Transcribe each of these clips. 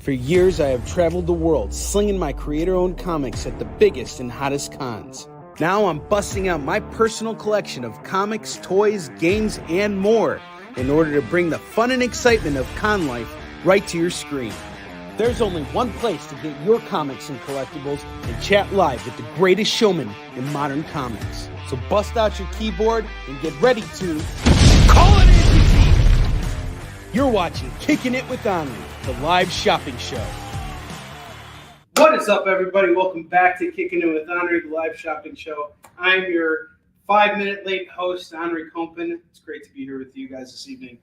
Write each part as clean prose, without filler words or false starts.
For years, I have traveled the world slinging my creator-owned comics at the biggest and hottest cons. Now I'm busting out my personal collection of comics, toys, games, and more in order to bring the fun and excitement of con life right to your screen. There's only one place to get your comics and collectibles and chat live with the greatest showman in modern comics. So bust out your keyboard and get ready to call it in. You're watching Kickin' It with Onrie, the live shopping show. What is up, everybody? Welcome back to Kickin' It with Onrie, the live shopping show. I'm your 5-minute late host, Onrie Compen. It's great to be here with you guys this evening.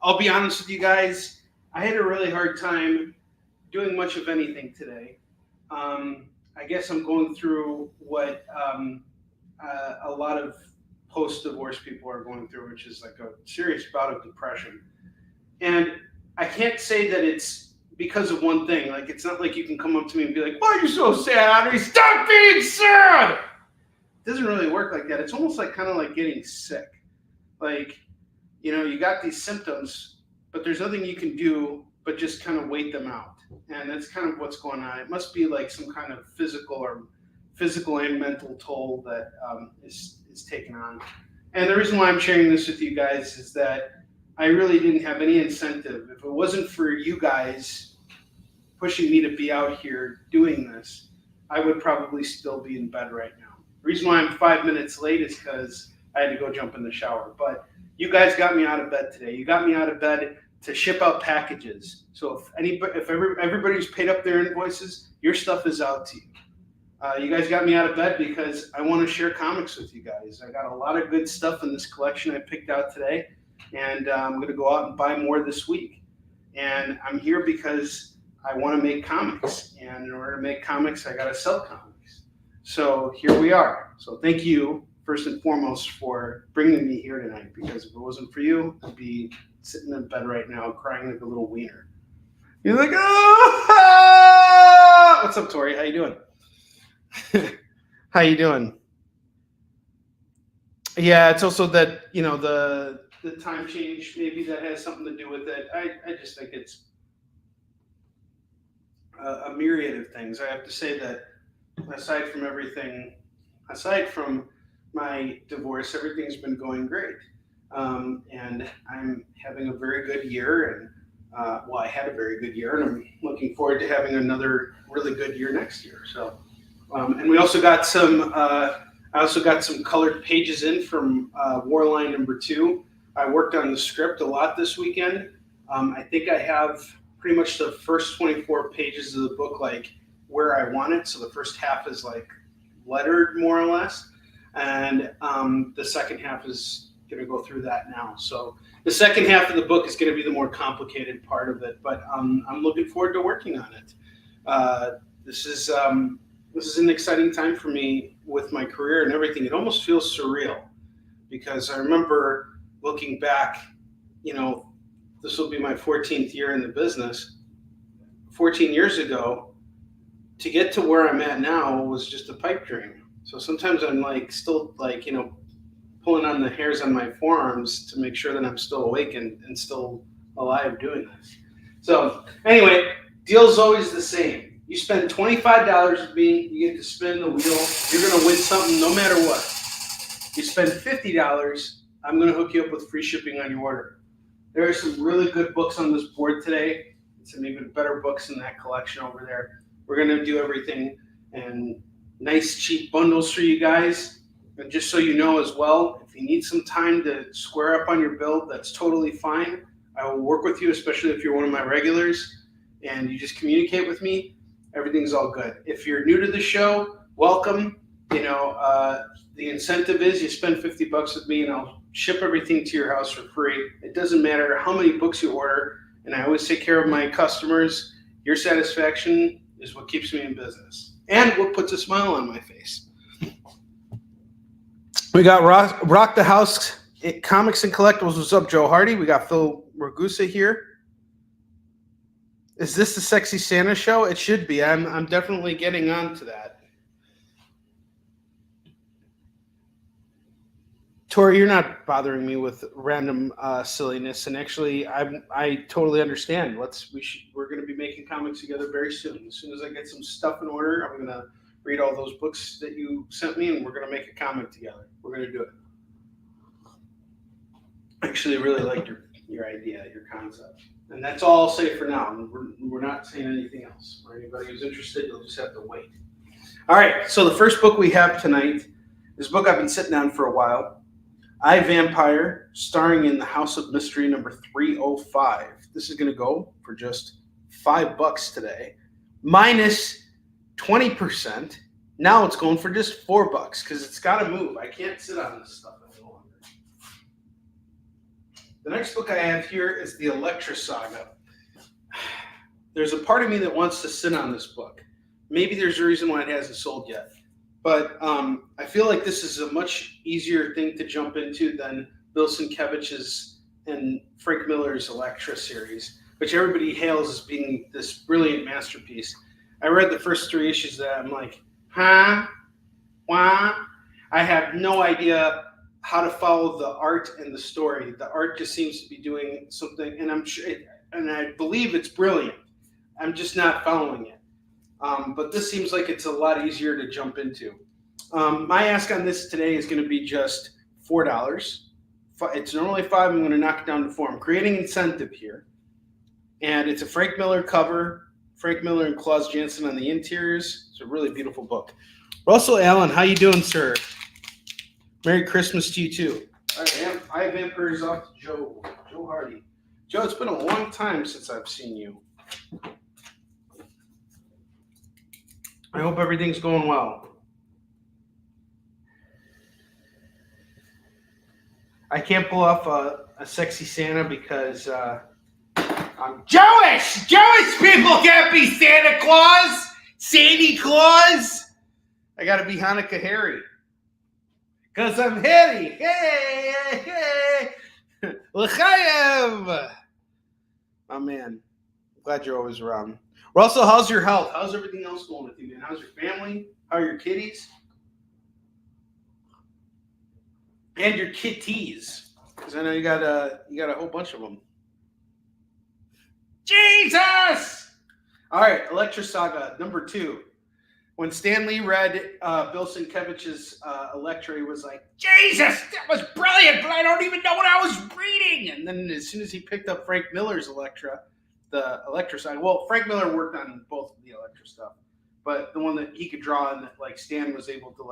I'll be honest with you guys, I had a really hard time doing much of anything today. I guess I'm going through what a lot of post-divorce people are going through, which is like a serious bout of depression. And I can't say that it's because of one thing. Like, it's not like you can come up to me and be like, "Why are you so sad, Onrie? Stop being sad!" It doesn't really work like that. It's almost like kind of like getting sick. Like, you know, you got these symptoms, but there's nothing you can do but just kind of wait them out. And that's kind of what's going on. It must be like some kind of physical and mental toll that is taken on. And the reason why I'm sharing this with you guys is that I really didn't have any incentive. If it wasn't for you guys pushing me to be out here doing this, I would probably still be in bed right now. The reason why I'm 5 minutes late is because I had to go jump in the shower. But you guys got me out of bed today. You got me out of bed to ship out packages. So if everybody's paid up their invoices, your stuff is out to you. You guys got me out of bed because I want to share comics with you guys. I got a lot of good stuff in this collection I picked out today, and I'm going to go out and buy more this week. And I'm here because I want to make comics, and in order to make comics, I got to sell comics. So here we are. So thank you, first and foremost, for bringing me here tonight, because if it wasn't for you, I'd be sitting in bed right now crying like a little wiener. You're like, "Oh!" What's up, Tori? How you doing? How you doing? Yeah, it's also that, you know, the time change, maybe that has something to do with it. I just think it's a myriad of things. I have to say that aside from my divorce, everything's been going great. And I'm having a very good year, and I had a very good year, and I'm looking forward to having another really good year next year. So, and we also got some. I also got some colored pages in from Warline #2. I worked on the script a lot this weekend. I think I have pretty much the first 24 pages of the book like where I want it. So the first half is like lettered more or less, and the second half is going to go through that now. So the second half of the book is going to be the more complicated part of it, but I'm looking forward to working on it. This is an exciting time for me with my career and everything. It almost feels surreal because I remember looking back, you know, this will be my 14th year in the business. 14 years ago, to get to where I'm at now was just a pipe dream. So sometimes I'm like still like, you know, pulling on the hairs on my forearms to make sure that I'm still awake and still alive doing this. So anyway, deal's always the same. You spend $25 with me, you get to spin the wheel. You're going to win something no matter what. You spend $50, I'm going to hook you up with free shipping on your order. There are some really good books on this board today. Some even better books in that collection over there. We're going to do everything in nice, cheap bundles for you guys. And just so you know as well, if you need some time to square up on your build, that's totally fine. I will work with you, especially if you're one of my regulars and you just communicate with me. Everything's all good. If you're new to the show, welcome. You know, the incentive is you spend $50 with me and I'll ship everything to your house for free. It doesn't matter how many books you order, and I always take care of my customers. Your satisfaction is what keeps me in business and what puts a smile on my face. We got Rock the House Comics and Collectibles. What's up, Joe Hardy? We got Phil Ragusa here. Is this the Sexy Santa show? It should be. I'm definitely getting on to that. Tori, you're not bothering me with random silliness, and actually, I totally understand. We're going to be making comics together very soon. As soon as I get some stuff in order, I'm going to read all those books that you sent me, and we're going to make a comic together. We're going to do it. I actually really like your idea, your concept, and that's all I'll say for now. We're not saying anything else. For anybody who's interested, you'll just have to wait. All right. So the first book we have tonight is a book I've been sitting on for a while. I, Vampire, starring in The House of Mystery number 305. This is going to go for just $5 today, minus 20%. Now it's going for just $4 because it's got to move. I can't sit on this stuff any longer. The next book I have here is the Elektra Saga. There's a part of me that wants to sit on this book. Maybe there's a reason why it hasn't sold yet. But I feel like this is a much easier thing to jump into than Bill Sienkiewicz's and Frank Miller's Elektra series, which everybody hails as being this brilliant masterpiece. I read the first 3 issues of that. I'm like, huh? Why? I have no idea how to follow the art and the story. The art just seems to be doing something, and I believe it's brilliant. I'm just not following it. But this seems like it's a lot easier to jump into. My ask on this today is going to be just $4. It's normally $5. I'm going to knock it down to $4. I'm creating incentive here. And it's a Frank Miller cover. Frank Miller and Claus Janson on the interiors. It's a really beautiful book. Russell Allen, how you doing, sir? Merry Christmas to you, too. All right, I have Vampires off to Joe Hardy. Joe, it's been a long time since I've seen you. I hope everything's going well. I can't pull off a sexy Santa because I'm Jewish! Jewish people can't be Santa Claus! Sandy Claus! I gotta be Hanukkah Harry. Because I'm Harry! Hey! Hey! L'chaim! Oh, man. I'm glad you're always around. Russell, how's your health? How's everything else going with you, man? How's your family? How are your kitties? And your kitties. Because I know you got a whole bunch of them. Jesus! All right, Elektra Saga, number 2. When Stan Lee read Bill Sienkiewicz's Elektra, he was like, Jesus, that was brilliant, but I don't even know what I was reading. And then as soon as he picked up Frank Miller's Elektra, the Elektra Saga, well, Frank Miller worked on both of the Elektra stuff, but the one that he could draw and that like Stan was able to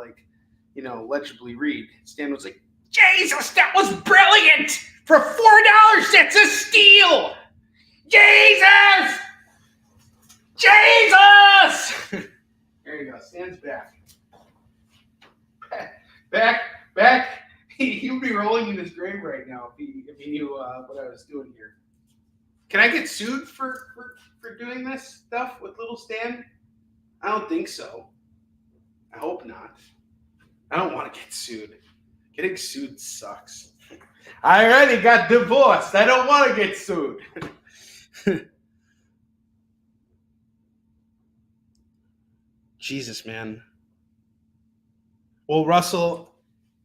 legibly read, Stan was like, Jesus, that was brilliant! For $4, that's a steal! Jesus! Jesus! There you go. Stan's back. Back. He would be rolling in his grave right now if he knew what I was doing here. Can I get sued for doing this stuff with little Stan? I don't think so. I hope not. I don't want to get sued. Getting sued sucks. I already got divorced. I don't want to get sued. Jesus, man. Well, Russell,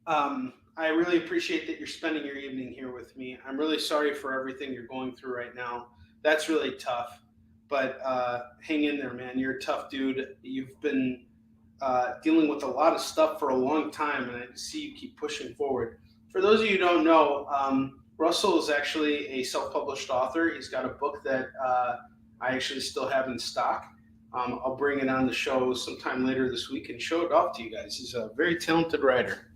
I really appreciate that you're spending your evening here with me. I'm really sorry for everything you're going through right now. That's really tough. But hang in there, man. You're a tough dude. You've been dealing with a lot of stuff for a long time, and I see you keep pushing forward. For those of you who don't know, Russell is actually a self-published author. He's got a book that I actually still have in stock. I'll bring it on the show sometime later this week and show it off to you guys. He's a very talented writer.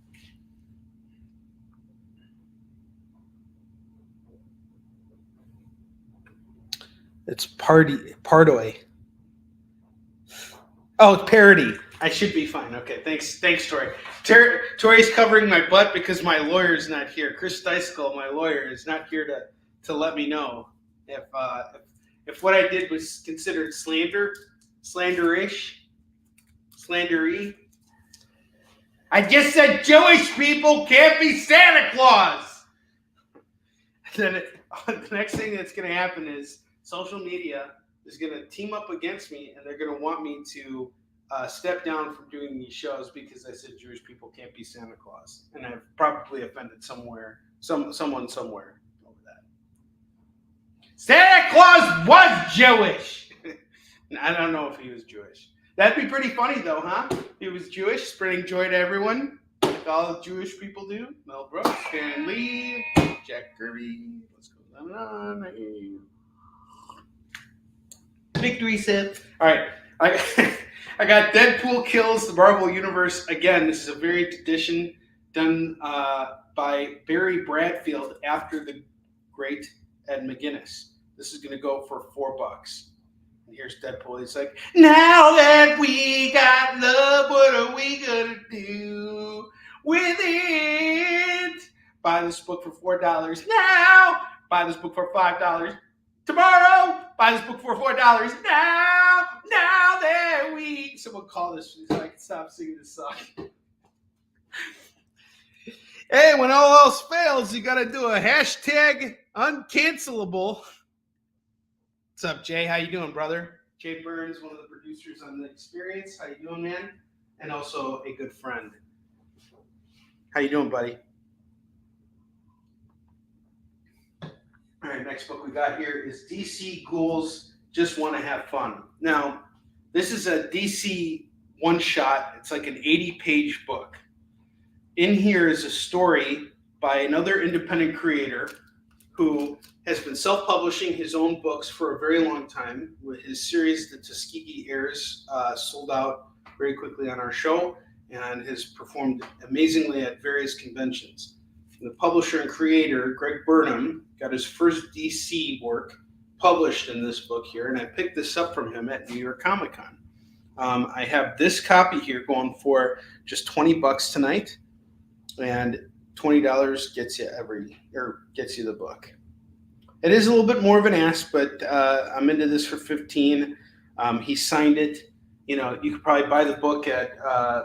It's Pardoy. Oh, it's parody. I should be fine. Okay, thanks, Tori. Tori's covering my butt because my lawyer's not here. Chris Deiskell, my lawyer, is not here to let me know if what I did was considered slanderish. I just said Jewish people can't be Santa Claus. Then the next thing that's going to happen is social media is going to team up against me, and they're going to want me to stepped down from doing these shows because I said Jewish people can't be Santa Claus, and I've probably offended someone somewhere over that. Santa Claus was Jewish. I don't know if he was Jewish. That'd be pretty funny though, huh? He was Jewish, spreading joy to everyone, like all Jewish people do. Mel Brooks, Stan Lee, Jack Kirby. Let's go on and on. Victory sip. All right, I got Deadpool Kills the Marvel Universe. Again, this is a variant edition done by Barry Bradfield after the great Ed McGuinness. This is going to go for $4. And here's Deadpool. He's like, now that we got love, what are we going to do with it? Buy this book for $4 now. Buy this book for $5 tomorrow. Buy this book for $4 now. Now that we... Someone call this so I can stop singing this song. Hey, when all else fails, you got to do a hashtag uncancelable. What's up, Jay? How you doing, brother? Jay Burns, one of the producers on The Experience. How you doing, man? And also a good friend. How you doing, buddy? All right, next book we got here is DC Ghouls Just Want to Have Fun. Now, this is a DC one-shot. It's like an 80-page book. In here is a story by another independent creator who has been self-publishing his own books for a very long time. With his series, The Tuskegee Heirs, sold out very quickly on our show and has performed amazingly at various conventions. The publisher and creator, Greg Burnham, got his first DC work published in this book here, and I picked this up from him at New York Comic Con. I have this copy here going for just $20 tonight, and $20 gets you the book. It is a little bit more of an ask, but I'm into this for $15. He signed it. You know, you could probably buy the book at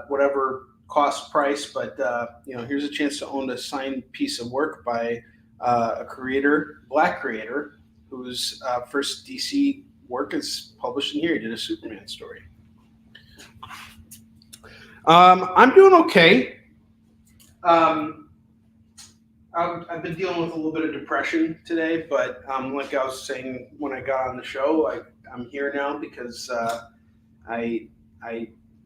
whatever cost price, but here's a chance to own a signed piece of work by a creator, black creator, whose first DC work is published in here. He did a Superman story. I'm doing okay. I've been dealing with a little bit of depression today, but like I was saying when I got on the show, I'm here now because I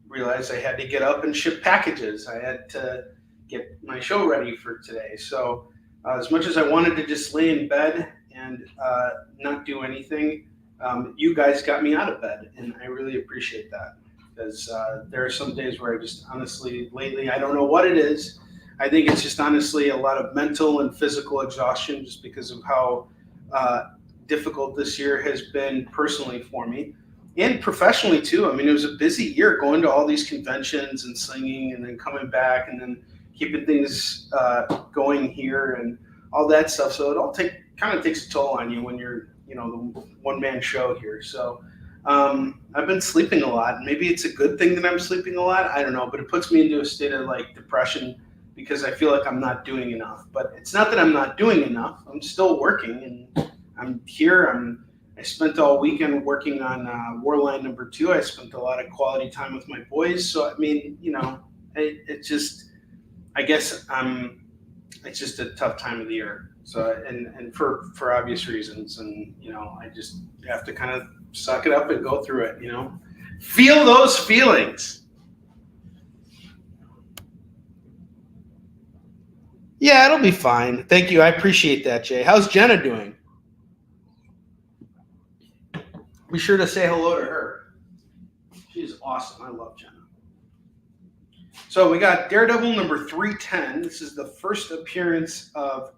realized I had to get up and ship packages. I had to get my show ready for today. So as much as I wanted to just lay in bed and not do anything, you guys got me out of bed, and I really appreciate that, because there are some days where I just honestly, lately, I don't know what it is. I think it's just honestly a lot of mental and physical exhaustion just because of how difficult this year has been personally for me and professionally too. I mean, it was a busy year going to all these conventions and singing and then coming back and then keeping things going here and all that stuff. So it all kind of takes a toll on you when you're, the one-man show here. So I've been sleeping a lot. Maybe it's a good thing that I'm sleeping a lot. I don't know, but it puts me into a state of like depression because I feel like I'm not doing enough. But it's not that I'm not doing enough. I'm still working, and I'm here. I spent all weekend working on Warline #2. I spent a lot of quality time with my boys. So, I mean, it's just a tough time of the year. So, and for obvious reasons. And, I just have to kind of suck it up and go through it, Feel those feelings. Yeah, it'll be fine. Thank you. I appreciate that, Jay. How's Jenna doing? Be sure to say hello to her. She's awesome. I love Jenna. So we got Daredevil #310. This is the first appearance of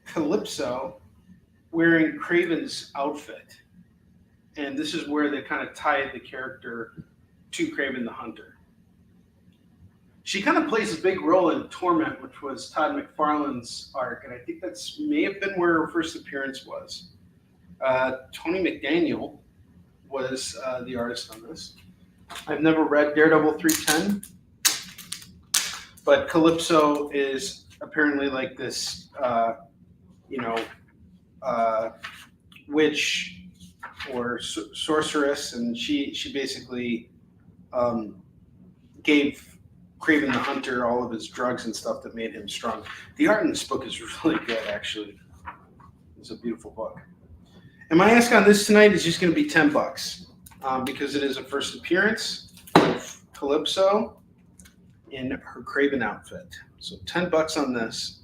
Calypso wearing Kraven's outfit. And this is where they kind of tied the character to Kraven the Hunter. She kind of plays a big role in Torment, which was Todd McFarlane's arc, and I think that's may have been where her first appearance was. Tony McDaniel was the artist on this. I've never read Daredevil 310, but Calypso is apparently like this, witch or sorceress, and she basically gave Craven the Hunter all of his drugs and stuff that made him strong. The art in this book is really good, actually. It's a beautiful book. And my ask on this tonight is just going to be $10 because it is a first appearance of Calypso in her Craven outfit. So $10 on this.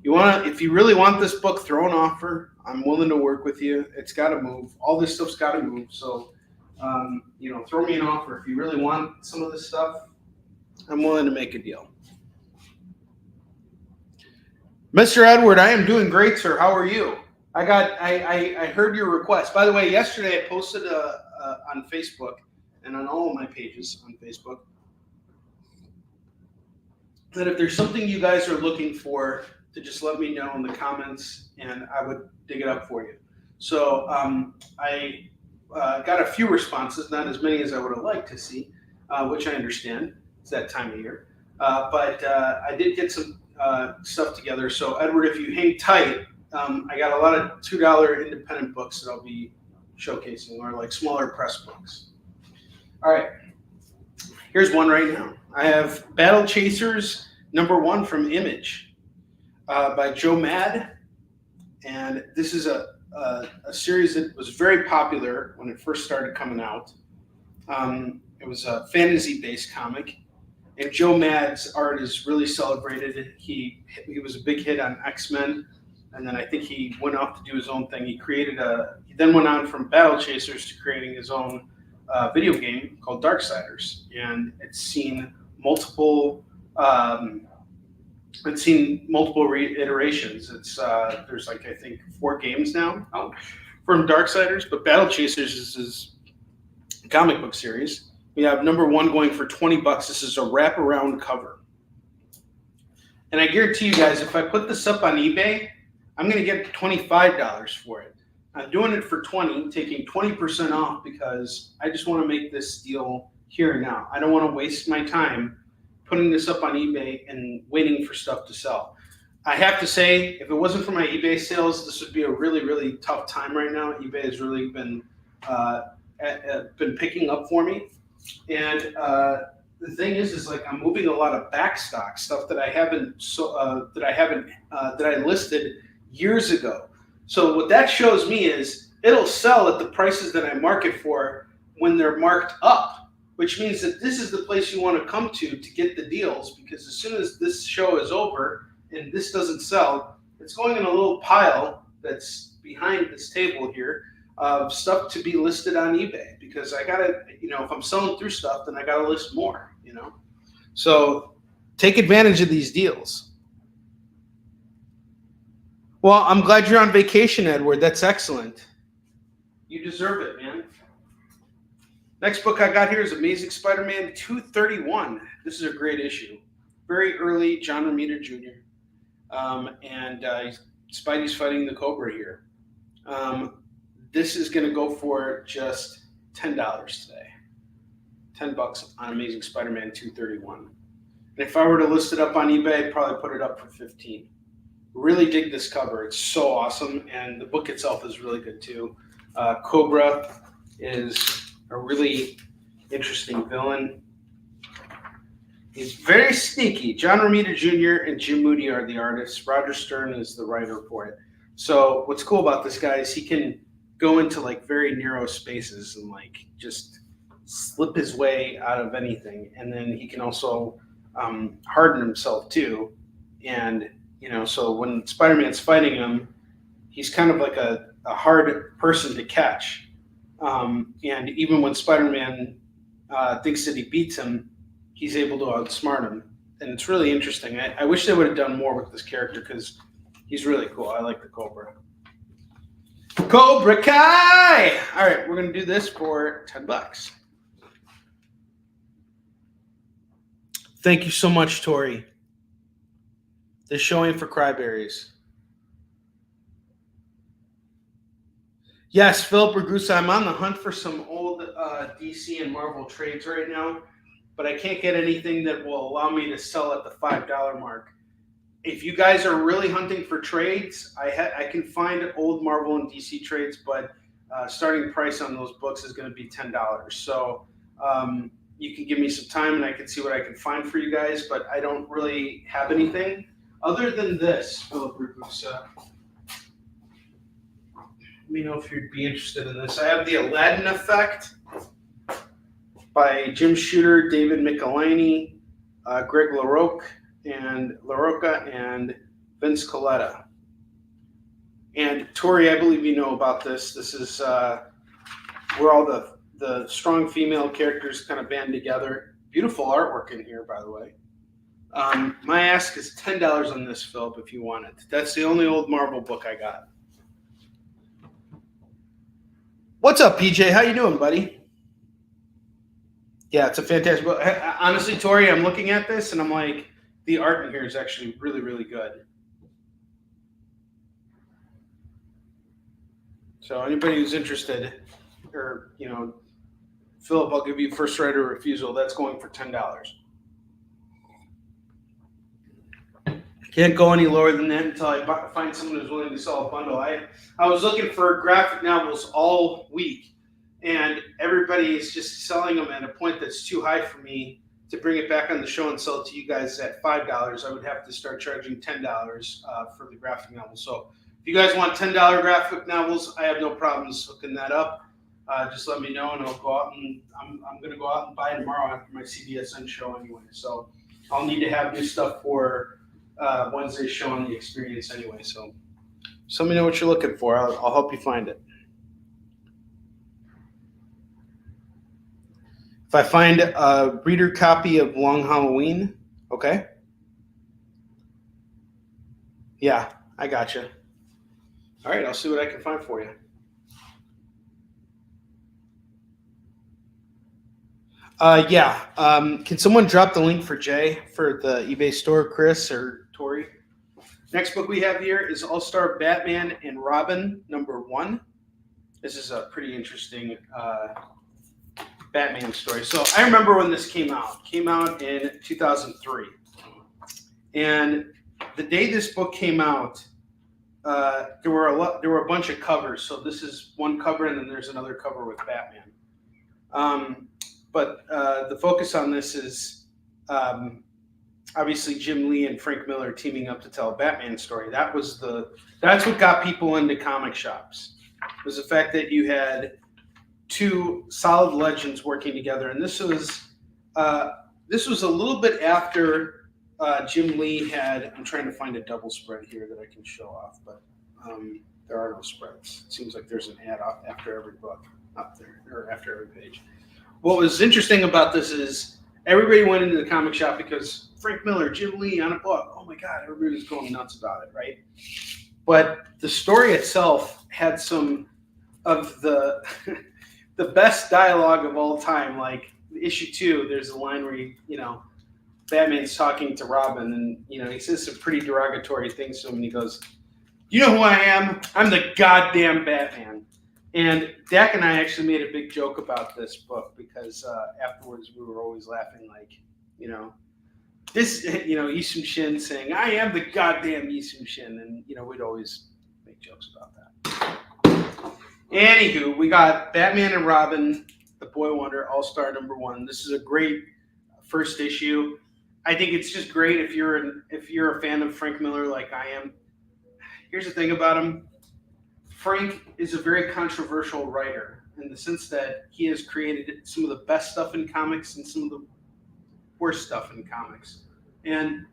If you really want this book, throw an offer. I'm willing to work with you. It's got to move. All this stuff's got to move. So, throw me an offer. If you really want some of this stuff, I'm willing to make a deal. Mr. Edward, I am doing great, sir. How are you? I heard your request. By the way, yesterday I posted on Facebook and on all of my pages on Facebook that if there's something you guys are looking for, to just let me know in the comments and I would dig it up for you. So I got a few responses, not as many as I would have liked to see, which I understand. It's that time of year. But I did get some stuff together. So Edward, if you hang tight, I got a lot of $2 independent books that I'll be showcasing, or like smaller press books. All right, here's one right now. I have Battle Chasers #1 from Image by Joe Mad, and this is a series that was very popular when it first started coming out. It was a fantasy-based comic, and Joe Mad's art is really celebrated. He was a big hit on X-Men, and then I think he went off to do his own thing. He then went on from Battle Chasers to creating his own video game called Darksiders, and it's seen multiple reiterations. There's like, I think 4 games now from Darksiders, but Battle Chasers is his comic book series. We have #1 going for $20. This is a wraparound cover, and I guarantee you guys, if I put this up on eBay, I'm going to get $25 for it. I'm doing it for $20, taking 20% off because I just want to make this deal here and now. I don't want to waste my time putting this up on eBay and waiting for stuff to sell. I have to say, if it wasn't for my eBay sales, this would be a really, really tough time right now. eBay has really been picking up for me. And the thing is like I'm moving a lot of backstock stuff that I listed years ago. So what that shows me is it'll sell at the prices that I market for when they're marked up, which means that this is the place you want to come to get the deals, because as soon as this show is over and this doesn't sell, it's going in a little pile that's behind this table here of stuff to be listed on eBay, because I gotta, if I'm selling through stuff, then I gotta list more, So take advantage of these deals. Well, I'm glad you're on vacation, Edward. That's excellent. You deserve it, man. Next book I got here is Amazing Spider-Man 231. This is a great issue. Very early John Romita Jr. And Spidey's fighting the Cobra here. This is going to go for just $10 today. $10 on Amazing Spider-Man 231. And if I were to list it up on eBay, I'd probably put it up for $15. Really dig this cover. It's so awesome, and the book itself is really good too. Cobra is a really interesting villain. He's very sneaky. John Romita Jr. and Jim Moody are the artists. Roger Stern is the writer for it. So what's cool about this guy is he can go into like very narrow spaces and like just slip his way out of anything. And then he can also harden himself too. And, so when Spider-Man's fighting him, he's kind of like a hard person to catch. And even when Spider-Man thinks that he beats him, he's able to outsmart him. And it's really interesting. I wish they would have done more with this character because he's really cool. I like the Cobra. Cobra Kai! All right, we're going to do this for $10. Thank you so much, Tori. The showing for Cryberries. Yes, Philip Ragusa, I'm on the hunt for some old DC and Marvel trades right now, but I can't get anything that will allow me to sell at the $5 mark. If you guys are really hunting for trades, I can find old Marvel and DC trades, but starting price on those books is going to be $10. So you can give me some time and I can see what I can find for you guys, but I don't really have anything other than this, Philip Ragusa. Let me know if you'd be interested in this. I have The Aladdin Effect by Jim Shooter, David Michelini, Greg LaRocca, and Vince Coletta. And Tori, I believe you know about this. This is where all the strong female characters kind of band together. Beautiful artwork in here, by the way. My ask is $10 on this, Philip, if you want it. That's the only old Marvel book I got. What's up, PJ? How you doing, buddy? Yeah, it's a fantastic book. Honestly, Tori, I'm looking at this and I'm like, the art in here is actually really, really good. So anybody who's interested, or, you know, Philip, I'll give you first right of refusal. That's going for $10. Can't go any lower than that until I find someone who's willing to sell a bundle. I was looking for graphic novels all week, and everybody is just selling them at a point that's too high for me to bring it back on the show and sell it to you guys at $5. I would have to start charging $10 for the graphic novel. So if you guys want $10 graphic novels, I have no problems hooking that up. Just let me know, and I'll go out and I'm going to go out and buy it tomorrow after my CBSN show anyway. So I'll need to have new stuff for Wednesday's show on the experience anyway. So let me know what you're looking for. I'll help you find it. If I find a reader copy of Long Halloween, okay? Yeah, I gotcha. All right, I'll see what I can find for you. Can someone drop the link for Jay for the eBay store, Chris or Tori? Next book we have here is All-Star Batman and Robin #1. This is a pretty interesting Batman story. So I remember when this came out. It came out in 2003. And the day this book came out, there were a bunch of covers. So this is one cover, and then there's another cover with Batman. But the focus on this is obviously Jim Lee and Frank Miller teaming up to tell a Batman story. That's what got people into comic shops. Was the fact that you had two solid legends working together, and this was a little bit after Jim Lee had. I'm trying to find a double spread here that I can show off, but there are no spreads. It seems like there's an ad after every book up there, or after every page. What was interesting about this is everybody went into the comic shop because Frank Miller, Jim Lee on a book. Oh my God, everybody was going nuts about it, right? But the story itself had some of the best dialogue of all time. Like issue 2, there's a line where Batman's talking to Robin, and he says some pretty derogatory things to him, and he goes, "You know who I am? I'm the goddamn Batman." And Dak and I actually made a big joke about this book because afterwards we were always laughing, like, Yi Sun-shin saying, "I am the goddamn Yi Sun-shin," and we'd always make jokes about that. Anywho, we got Batman and Robin, the Boy Wonder, All-Star #1. This is a great first issue. I think it's just great if you're a fan of Frank Miller like I am. Here's the thing about him. Frank is a very controversial writer in the sense that he has created some of the best stuff in comics and some of the worst stuff in comics. And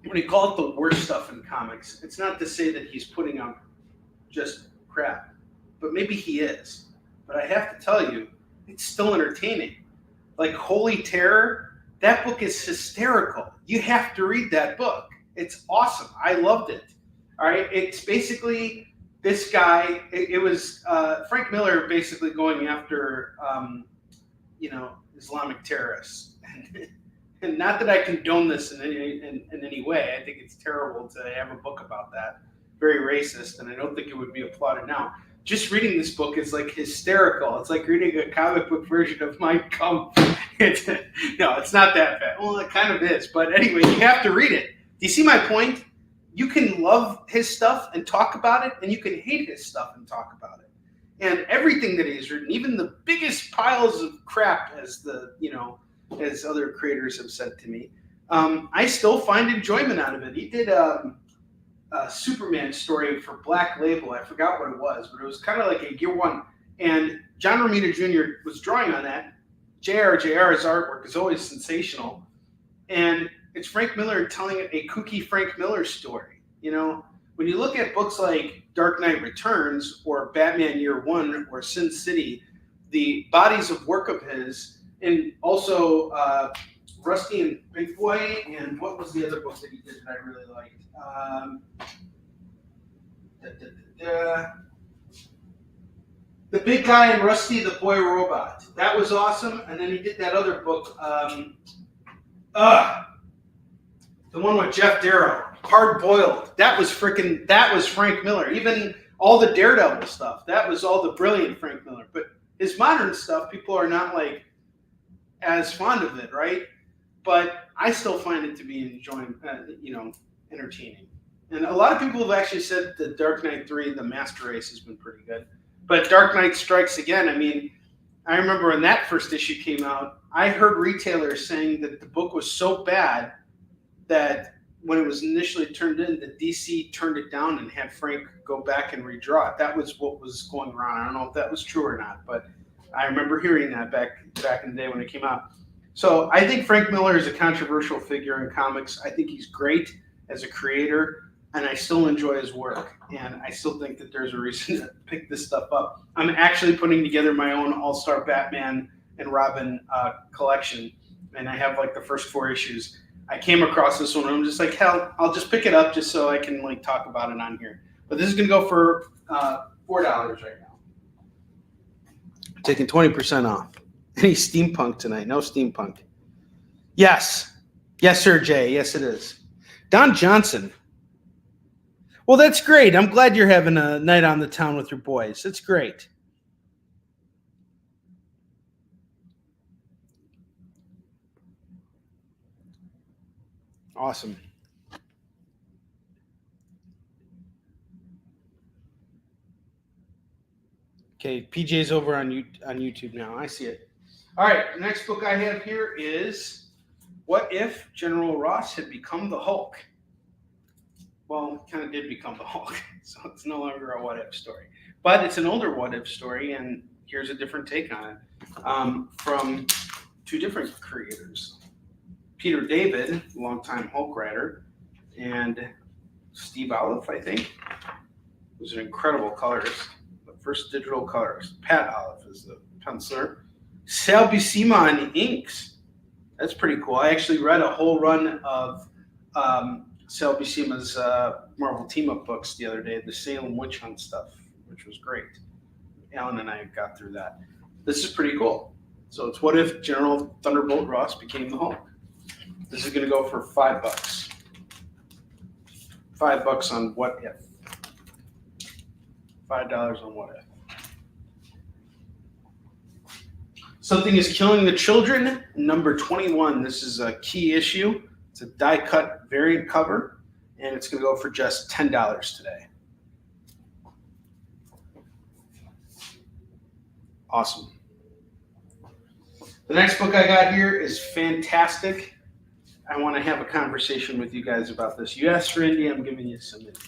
when you call it the worst stuff in comics, it's not to say that he's putting out just crap, but maybe he is. But I have to tell you, it's still entertaining. Like Holy Terror, that book is hysterical. You have to read that book. It's awesome. I loved it. All right, it's basically this guy. It was Frank Miller basically going after, Islamic terrorists. And not that I condone this in any way. I think it's terrible to have a book about that. Very racist, and I don't think it would be applauded now. Just reading this book is like hysterical. It's like reading a comic book version of Mein Kampf. No, it's not that bad. Well, it kind of is. But anyway, you have to read it. Do you see my point? you can love his stuff and talk about it, and you can hate his stuff and talk about it. And everything that he's written, even the biggest piles of crap, as other creators have said to me, I still find enjoyment out of it. He did a Superman story for Black Label. I forgot what it was, but it was kind of like a year one. And John Romita Jr. was drawing on that. JR's artwork is always sensational. And it's Frank Miller telling a kooky Frank Miller story. When you look at books like Dark Knight Returns or Batman Year One or Sin City, the bodies of work of his, and also Rusty and Big Boy, and what was the other book that he did that I really liked? The Big Guy and Rusty the Boy Robot. That was awesome. And then he did that other book, the one with Jeff Darrow, Hard Boiled. That was Frank Miller. Even all the Daredevil stuff, that was all the brilliant Frank Miller. But his modern stuff, people are not like as fond of it, right? But I still find it to be entertaining. And a lot of people have actually said that Dark Knight 3, The Master Race, has been pretty good. But Dark Knight Strikes Again, I remember when that first issue came out, I heard retailers saying that the book was so bad that when it was initially turned in, the DC turned it down and had Frank go back and redraw it. That was what was going around. I don't know if that was true or not, but I remember hearing that back in the day when it came out. So I think Frank Miller is a controversial figure in comics. I think he's great as a creator, and I still enjoy his work. And I still think that there's a reason to pick this stuff up. I'm actually putting together my own All-Star Batman and Robin collection, and I have like the first 4 issues. I came across this one, and I'm just like, hell, I'll just pick it up just so I can like talk about it on here. But this is going to go for $4 right now. I'm taking 20% off. Any steampunk tonight? No steampunk. Yes, sir, Jay. Yes, it is. Don Johnson. Well, that's great. I'm glad you're having a night on the town with your boys. It's great. Awesome. Okay, PJ's over on YouTube now. I see it. All right, the next book I have here is What If General Ross Had Become the Hulk? Well, he kind of did become the Hulk, so it's no longer a what-if story. But it's an older what-if story, and here's a different take on it from 2 different creators. Peter David, longtime Hulk writer, and Steve Olive, I think, was an incredible colorist, the first digital colorist. Pat Olive is the penciler. Sal Buscema on inks. That's pretty cool. I actually read a whole run of Sal Buscema's Marvel team-up books the other day, the Salem Witch Hunt stuff, which was great. Alan and I got through that. This is pretty cool. So it's What If General Thunderbolt Ross Became the Hulk. This is going to go for $5. $5 on What If. $5 on What If. Something is Killing the Children, number 21. This is a key issue. It's a die-cut variant cover, and it's going to go for just $10 today. Awesome. The next book I got here is fantastic. I want to have a conversation with you guys about this. You asked for Indy, I'm giving you some Indy.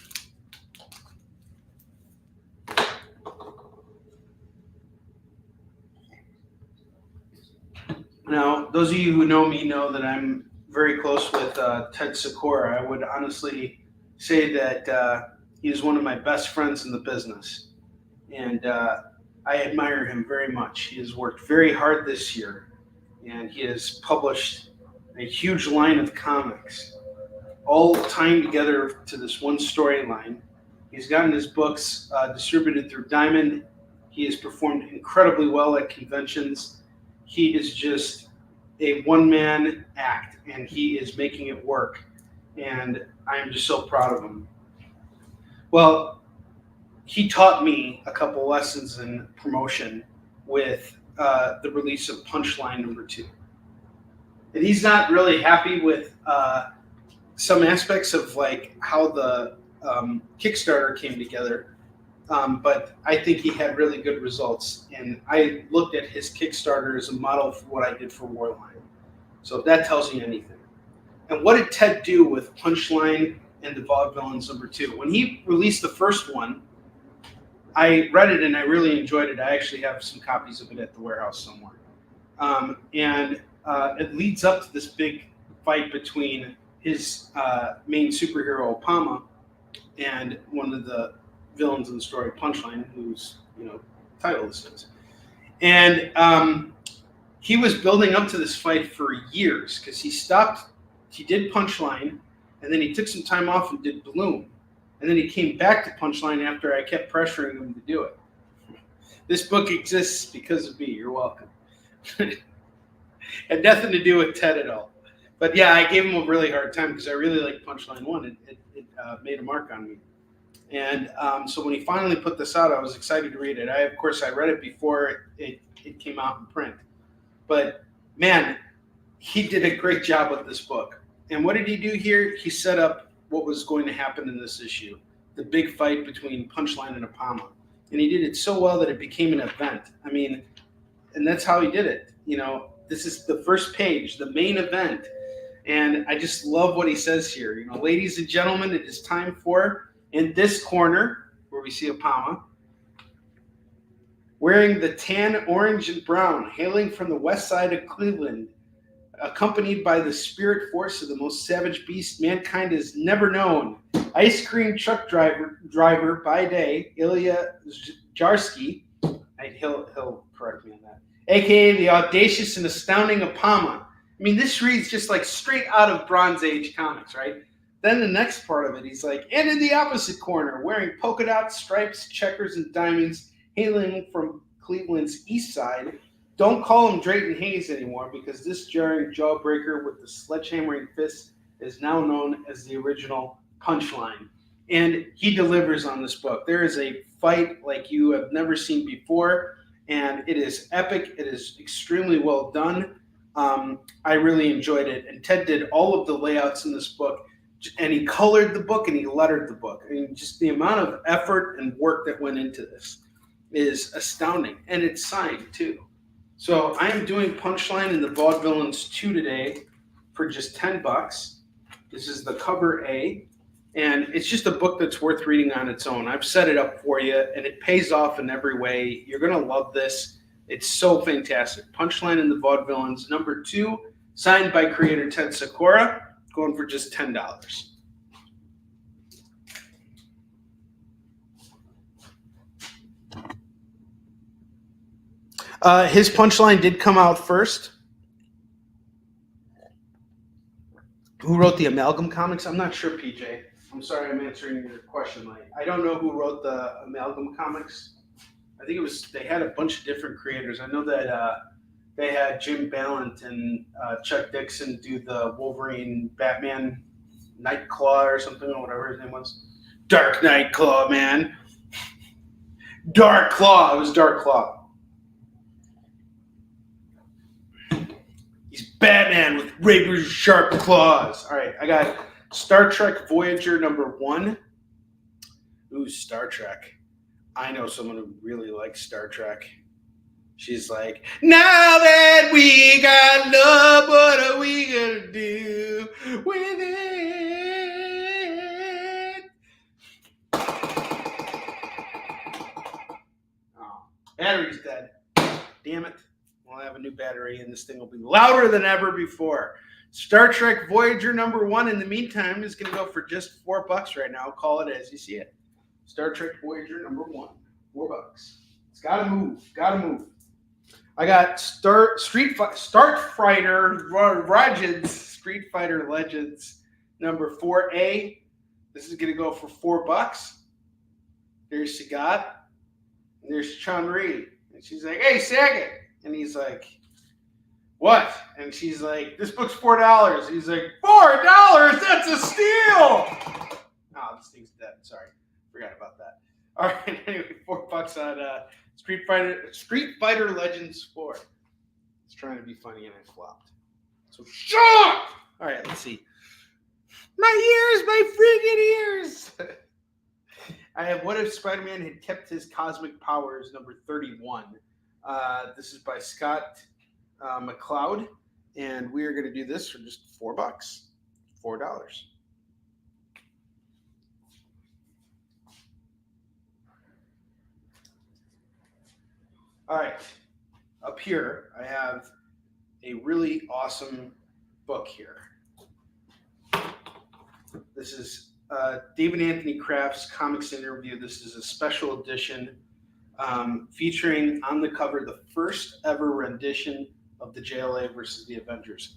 Now, those of you who know me know that I'm very close with Ted Sikora. I would honestly say that he is one of my best friends in the business. And I admire him very much. He has worked very hard this year, and he has published a huge line of comics, all tying together to this one storyline. He's gotten his books distributed through Diamond. He has performed incredibly well at conventions. He is just a one-man act, and he is making it work. And I am just so proud of him. Well, he taught me a couple lessons in promotion with the release of Punchline number 2. And he's not really happy with some aspects of like how the Kickstarter came together. But I think he had really good results, and I looked at his Kickstarter as a model for what I did for Warline. So if that tells you anything. And what did Ted do with Punchline and the Vaudevillains #2? When he released the first one, I read it and I really enjoyed it. I actually have some copies of it at the warehouse somewhere. And it leads up to this big fight between his main superhero, Opama, and one of the villains in the story, Punchline, whose title this is. And he was building up to this fight for years because he did Punchline, and then he took some time off and did Bloom. And then he came back to Punchline after I kept pressuring him to do it. This book exists because of me. You're welcome. Had nothing to do with Ted at all. But yeah, I gave him a really hard time because I really liked Punchline 1. It made a mark on me. And so when he finally put this out, I was excited to read it. I read it before it came out in print. But man, he did a great job with this book. And what did he do here? He set up what was going to happen in this issue, the big fight between Punchline and Opama. And he did it so well that it became an event. I mean, and that's how he did it. This is the first page, the main event. And I just love what he says here. Ladies and gentlemen, it is time for, in this corner, where we see Opama, wearing the tan, orange, and brown, hailing from the west side of Cleveland, accompanied by the spirit force of the most savage beast mankind has never known. Ice cream truck driver by day, Ilya Jarsky, he'll correct me on that, a.k.a. the audacious and astounding Opama. I mean, this reads just like straight out of Bronze Age comics, right? Then the next part of it, he's like, and in the opposite corner, wearing polka dots, stripes, checkers, and diamonds, hailing from Cleveland's east side. Don't call him Drayton Hayes anymore because this jarring jawbreaker with the sledgehammering fist is now known as the original Punchline. And he delivers on this book. There is a fight like you have never seen before, and it is epic. It is extremely well done. I really enjoyed it. And Ted did all of the layouts in this book, and he colored the book and he lettered the book. I mean, just the amount of effort and work that went into this is astounding. And it's signed, too. So I am doing Punchline and the Vaudevillains 2 today for just $10. This is the cover A, and it's just a book that's worth reading on its own. I've set it up for you, and it pays off in every way. You're going to love this. It's so fantastic. Punchline and the Vaudevillains #2, signed by creator Ted Sikora, going for just $10. His Punchline did come out first. Who wrote the Amalgam comics? I'm not sure, PJ. I'm sorry I'm answering your question late. I don't know who wrote the Amalgam comics. I think they had a bunch of different creators. I know that they had Jim Ballant and Chuck Dixon do the Wolverine Batman Nightclaw or something, or whatever his name was. Dark Nightclaw, man. Dark Claw. It was Dark Claw. He's Batman with razor sharp claws. All right, I got Star Trek Voyager #1. Ooh, Star Trek. I know someone who really likes Star Trek. She's like, now that we got love, what are we going to do with it? Oh, battery's dead. Damn it. We'll have a new battery, and this thing will be louder than ever before. Star Trek Voyager #1, in the meantime, is going to go for just $4 right now. Call it as you see it. Star Trek Voyager #1, $4. It's got to move. Got to move. I got Street Fighter Legends #4A. This is going to go for $4. There's Sagat. And there's Onrie. And she's like, hey, Sagat. And he's like, what? And she's like, this book's $4. He's like, $4? That's a steal! Oh, this thing's dead. Sorry. Forgot about that. All right. Anyway, $4 on Street Fighter Legends 4. It's trying to be funny and I flopped. So shut up! All right, let's see. My ears, my friggin' ears. I have What If Spider-Man Had Kept His Cosmic Powers, number 31. This is by Scott McCloud, and we are going to do this for just $4. $4. All right, up here I have a really awesome book here. This is David Anthony Kraft's Comics Interview. This is a special edition featuring on the cover the first ever rendition of the JLA versus the Avengers.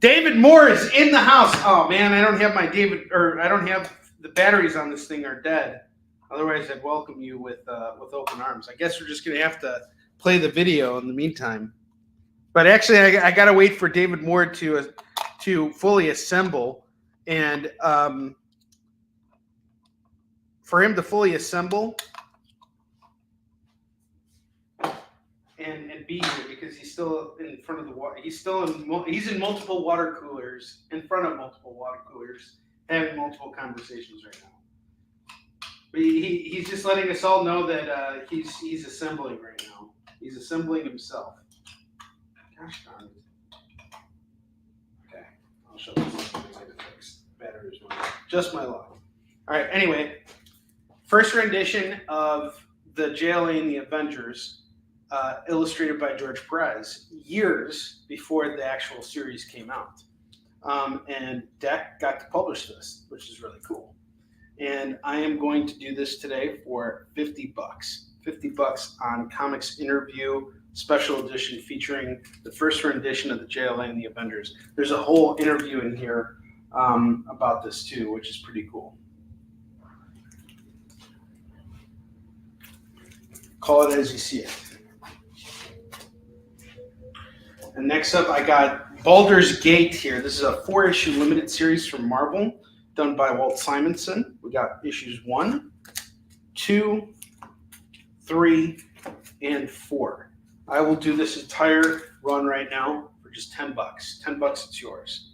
David Moore is in the house. Oh man, I don't have the batteries on this thing are dead. Otherwise, I'd welcome you with open arms. I guess we're just gonna have to play the video in the meantime. But actually, I gotta wait for David Moore to fully assemble, and for him to fully assemble and be here, because he's still in front of the water. He's in multiple water coolers, in front of multiple water coolers, having multiple conversations right now. But he's just letting us all know that he's assembling right now. He's assembling himself. Gosh darn it. Okay, I'll show you something I can fix. Batteries went out. Just my luck. All right, anyway, first rendition of the JLA and the Avengers, illustrated by George Perez, years before the actual series came out. And DEC got to publish this, which is really cool. And I am going to do this today for $50. $50 on Comics Interview special edition featuring the first rendition of the JLA and the Avengers. There's a whole interview in here about this too, which is pretty cool. Call it as you see it. And next up, I got Baldur's Gate here. This is a 4-issue limited series from Marvel, done by Walt Simonson. We got issues 1, 2, 3, and 4. I will do this entire run right now for just $10. $10, it's yours.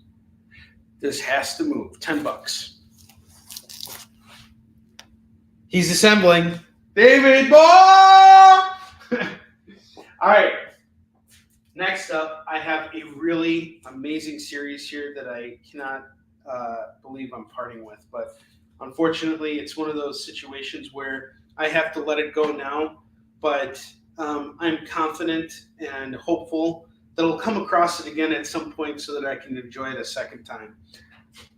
This has to move. $10. He's assembling. David Moore! All right. Next up, I have a really amazing series here that I cannot believe I'm parting with. But unfortunately, it's one of those situations where I have to let it go now. But I'm confident and hopeful that I'll come across it again at some point so that I can enjoy it a second time.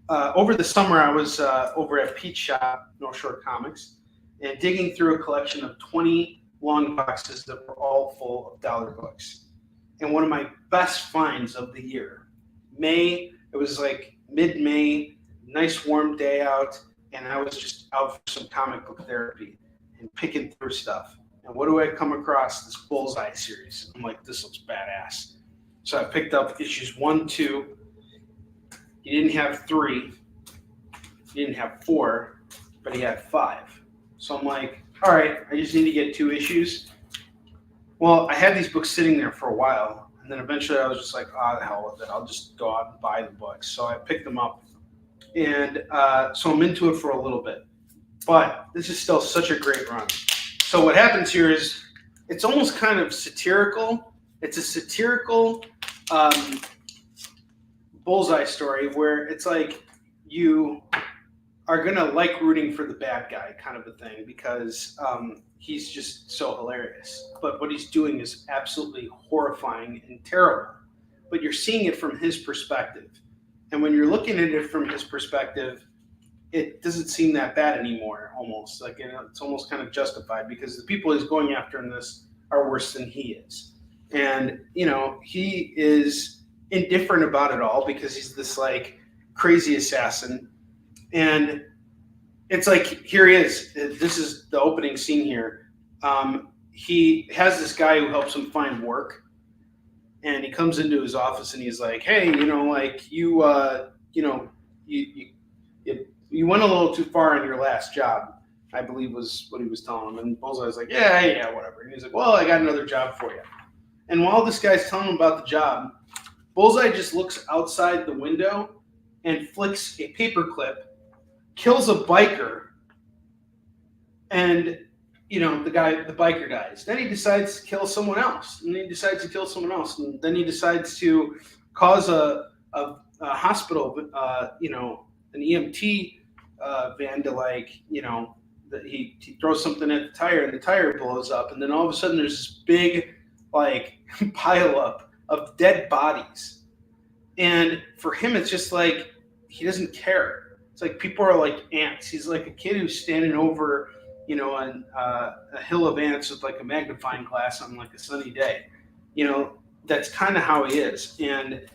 Over the summer, I was over at Pete's shop, North Shore Comics, and digging through a collection of 20 long boxes that were all full of dollar books. And one of my best finds of the year, May, it was like mid-May, nice warm day out, and I was just out for some comic book therapy and picking through stuff. And what do I come across? This Bullseye series. I'm like, this looks badass. So I picked up issues 1, 2. He didn't have 3. He didn't have 4, but he had 5. So I'm like, all right, I just need to get 2 issues. Well, I had these books sitting there for a while, and then eventually I was just like, the hell with it. I'll just go out and buy the books. So I picked them up, and so I'm into it for a little bit. But this is still such a great run. So what happens here is it's almost kind of satirical. It's a satirical Bullseye story where it's like you are going to like rooting for the bad guy kind of a thing because he's just so hilarious. But what he's doing is absolutely horrifying and terrible. But you're seeing it from his perspective. And when you're looking at it from his perspective, it doesn't seem that bad anymore, almost. Like, it's almost kind of justified because the people he's going after in this are worse than he is. And, he is indifferent about it all because he's this, like, crazy assassin. And it's like, here he is. This is the opening scene here. He has this guy who helps him find work. And he comes into his office and he's like, hey, you went a little too far in your last job, I believe was what he was telling him. And Bullseye's like, yeah, whatever. And he's like, well, I got another job for you. And while this guy's telling him about the job, Bullseye just looks outside the window and flicks a paperclip, kills a biker, and the biker dies. Then he decides to kill someone else, and then he decides to kill someone else, and then he decides to cause a hospital, an EMT van to that he throws something at the tire, and the tire blows up, and then all of a sudden there's this big pile up of dead bodies, and for him it's just like he doesn't care. It's like people are like ants. He's like a kid who's standing over on a hill of ants with like a magnifying glass on like a sunny day. That's kind of how he is, and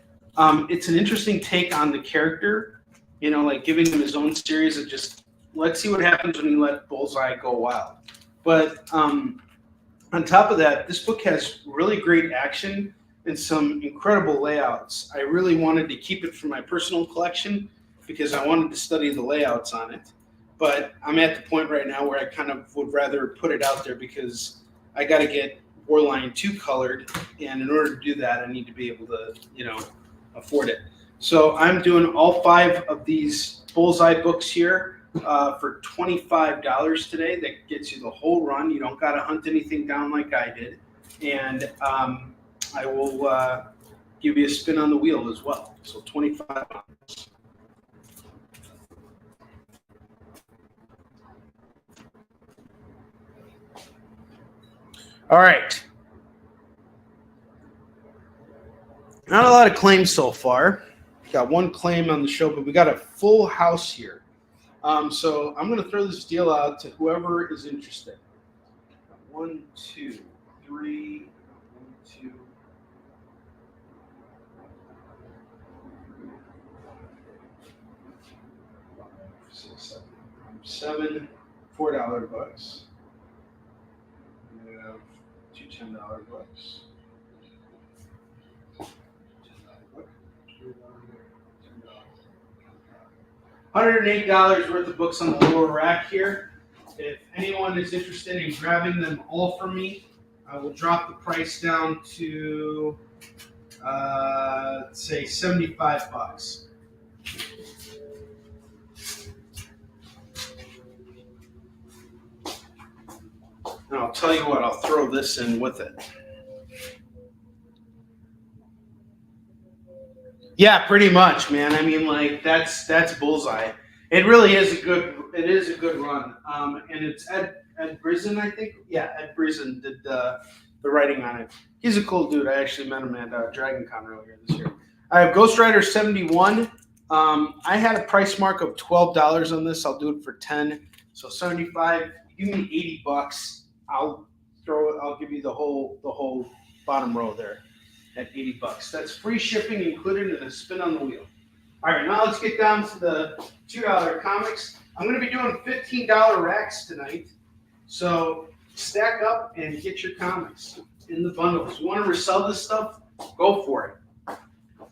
it's an interesting take on the character. Like giving him his own series of just, let's see what happens when you let Bullseye go wild. But on top of that, this book has really great action and some incredible layouts. I really wanted to keep it for my personal collection because I wanted to study the layouts on it. But I'm at the point right now where I kind of would rather put it out there because I got to get Warline 2 colored. And in order to do that, I need to be able to, afford it. So I'm doing all 5 of these Bullseye books here for $25 today. That gets you the whole run. You don't got to hunt anything down like I did. And I will give you a spin on the wheel as well. So $25. All right. Not a lot of claims so far. Got one claim on the show, but we got a full house here. So I'm going to throw this deal out to whoever is interested. 1, 2, 3, 1, 2. 6, 7, $4 bucks. We have 2 $10 bucks. $108 worth of books on the lower rack here. If anyone is interested in grabbing them all from me, I will drop the price down to say $75. And I'll tell you what, I'll throw this in with it. Yeah, pretty much, man. I mean, like that's Bullseye. It really is a good run. And it's Ed Brizin, I think. Yeah, Ed Brizin did the writing on it. He's a cool dude. I actually met him at DragonCon earlier this year. I have Ghost Rider 71. I had a price mark of $12 on this. I'll do it for 10. So 75. Give me $80. I'll give you the whole bottom row there at $80. That's free shipping included and a spin on the wheel. All right, now let's get down to the $2 comics. I'm going to be doing $15 racks tonight. So stack up and get your comics in the bundles. You want to resell this stuff? Go for it.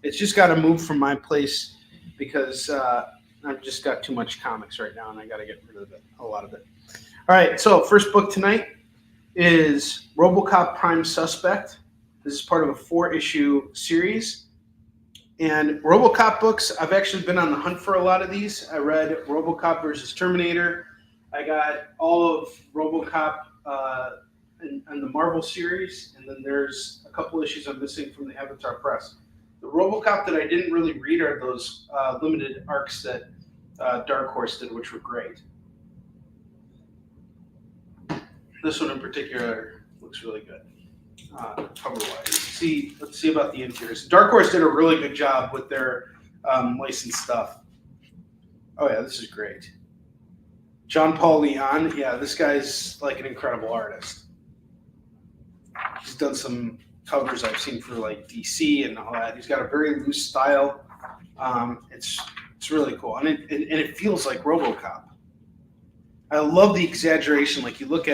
It's just got to move from my place because I've just got too much comics right now and I got to get rid of it, a lot of it. All right, so first book tonight is RoboCop Prime Suspect. This is part of a 4-issue series. And RoboCop books, I've actually been on the hunt for a lot of these. I read RoboCop versus Terminator. I got all of RoboCop and the Marvel series. And then there's a couple issues I'm missing from the Avatar Press. The RoboCop that I didn't really read are those limited arcs that Dark Horse did, which were great. This one in particular looks really good. Cover-wise. Let's see about the interiors. Dark Horse did a really good job with their licensed stuff. Oh yeah, this is great. John Paul Leon. Yeah, this guy's like an incredible artist. He's done some covers I've seen for like DC and all that. He's got a very loose style. It's really cool, and it feels like RoboCop. I love the exaggeration. Like you look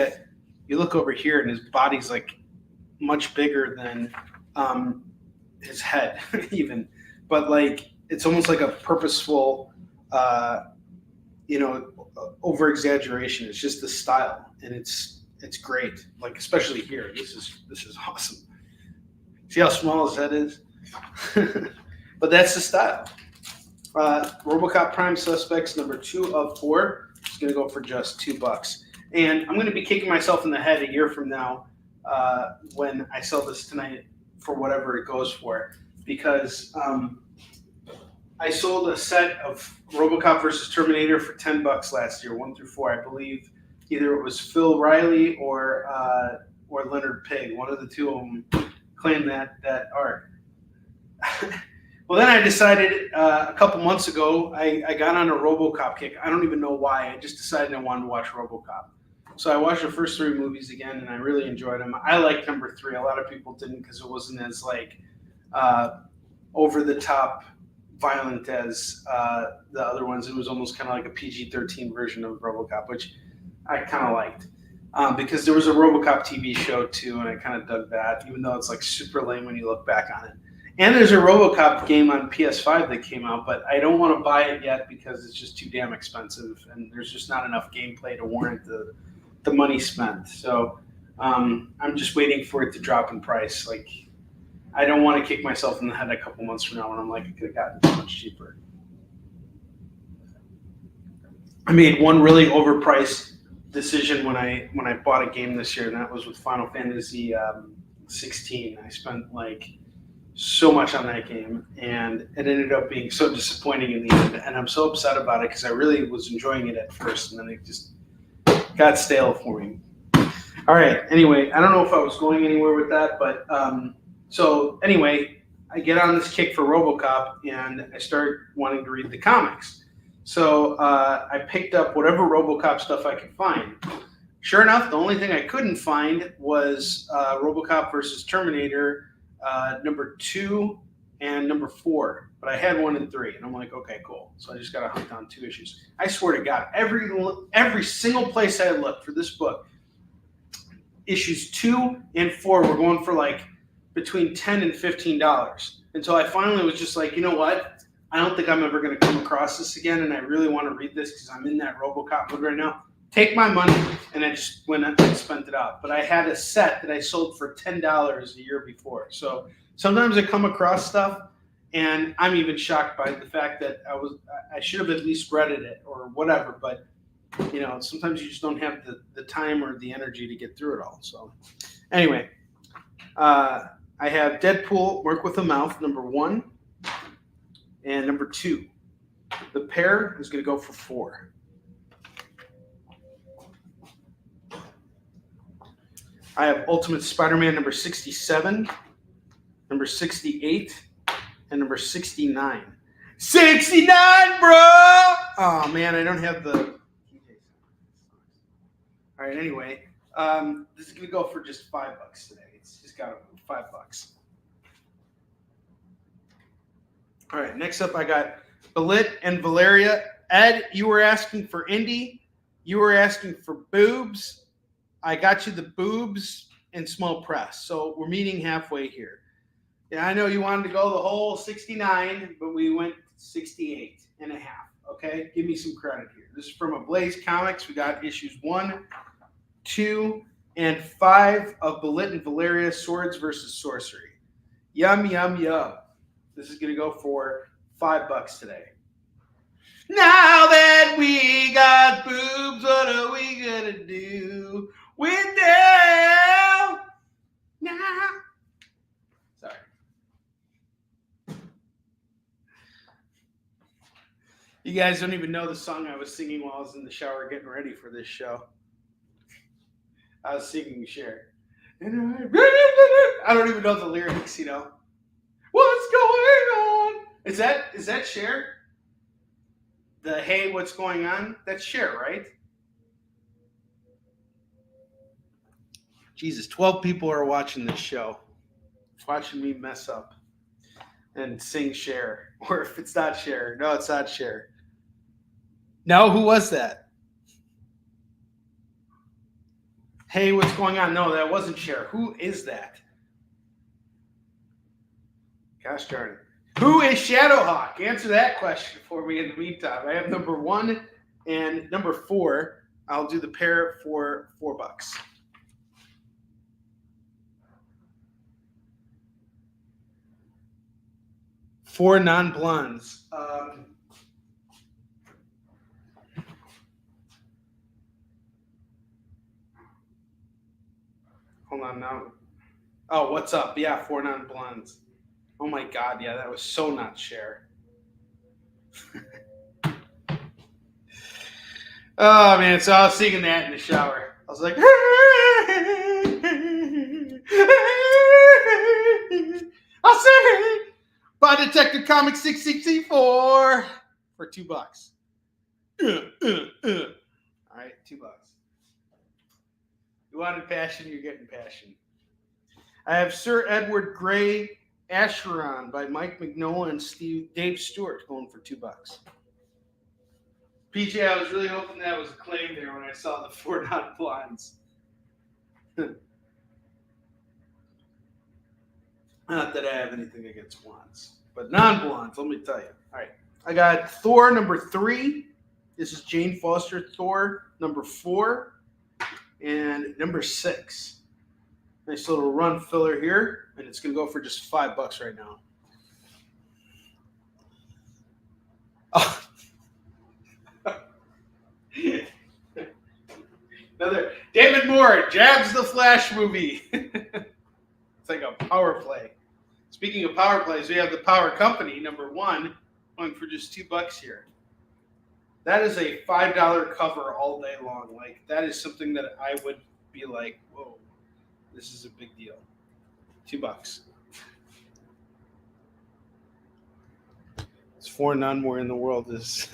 over here, and his body's like much bigger than his head even, but like it's almost like a purposeful over exaggeration. It's just the style, and it's great, like especially here. This is awesome. See how small his head is? But that's the style. RoboCop Prime Suspects #2 of 4 is going to go for just $2. And I'm going to be kicking myself in the head a year from now when I sell this tonight for whatever it goes for, because I sold a set of RoboCop versus Terminator for $10 last year, 1 through 4. I believe either it was Phil Riley or Leonard Pig. One of the two of them claimed that art. Well, then I decided a couple months ago, I got on a RoboCop kick. I don't even know why. I just decided I wanted to watch RoboCop. So I watched the first 3 movies again, and I really enjoyed them. I liked #3. A lot of people didn't because it wasn't as over-the-top violent as the other ones. It was almost kind of like a PG-13 version of RoboCop, which I kind of liked. Because there was a RoboCop TV show too, and I kind of dug that, even though it's like super lame when you look back on it. And there's a RoboCop game on PS5 that came out, but I don't want to buy it yet because it's just too damn expensive, and there's just not enough gameplay to warrant the money spent. So I'm just waiting for it to drop in price. Like, I don't want to kick myself in the head a couple months from now when I'm like, it could have gotten so much cheaper. I made one really overpriced decision when I bought a game this year, and that was with Final Fantasy 16. I spent like so much on that game, and it ended up being so disappointing in the end, and I'm so upset about it because I really was enjoying it at first, and then it just got stale for me. All right, anyway, I don't know if I was going anywhere with that, but so anyway, I get on this kick for RoboCop, and I start wanting to read the comics. So I picked up whatever RoboCop stuff I could find. Sure enough, the only thing I couldn't find was RoboCop versus Terminator #2 and #4, but I had 1 and 3, and I'm like, okay, cool. So I just got to hunt down 2 issues. I swear to God, every single place I looked for this book, issues 2 and 4 were going for like between $10 and $15, until I finally was just like, you know what? I don't think I'm ever going to come across this again, and I really want to read this because I'm in that RoboCop mood right now. Take my money, and I just went and spent it out. But I had a set that I sold for $10 a year before. So sometimes I come across stuff, and I'm even shocked by the fact that I should have at least read it or whatever. But you know, sometimes you just don't have the time or the energy to get through it all. So anyway, I have Deadpool, Work with a Mouth, #1. And #2, the pair is going to go for $4. I have Ultimate Spider-Man #67, #68, and #69. 69, bro! Oh, man, I don't have the... All right, anyway, this is going to go for just $5 today. It's just got $5. All right, next up I got Belit and Valeria. Ed, you were asking for Indy. You were asking for boobs. I got you the boobs and small press. So we're meeting halfway here. Yeah, I know you wanted to go the whole 69, but we went 68 and a half. Okay, give me some credit here. This is from Ablaze Comics. We got issues 1, 2, and 5 of Belit and Valeria, Swords versus Sorcery. Yum, yum, yum. This is going to go for $5 today. Now that we got boobs, what are we going to do with them? Now. Sorry. You guys don't even know the song I was singing while I was in the shower getting ready for this show. I was singing Cher. I don't even know the lyrics, you know. What's going on? Is that Cher? The hey, what's going on? That's Cher, right? Jesus, 12 people are watching this show. Watching me mess up and sing Cher. Or if it's not Cher. No, it's not Cher. No, who was that? Hey, what's going on? No, that wasn't Cher. Who is that? Gosh darn it. Who is Shadowhawk? Answer that question for me in the meantime. I have #1 and #4. I'll do the pair for $4. Four non-blondes. Hold on now. Oh, what's up? Yeah, 4 non-blondes. Oh my God, yeah, that was so not Cher. Oh man, so I was singing that in the shower. I was like, I'll sing by Detective Comic 664 for $2. All right, $2. You wanted passion, you're getting passion. I have Sir Edward Grey Acheron by Mike Mignola and Dave Stewart going for $2. PJ, I was really hoping that was a claim there when I saw the 4 non-blondes. Not that I have anything against blondes, but non-blondes, let me tell you. All right, I got Thor number 3. This is Jane Foster Thor number 4 and number 6. Nice little run filler here, and it's going to go for just $5 right now. Oh. Another David Moore, Jabs the Flash movie. It's like a power play. Speaking of power plays, we have the Power Company, number 1, going for just $2 here. That is a $5 cover all day long. Like, that is something that I would be like, whoa, this is a big deal. $2. It's 4 none more in the world is.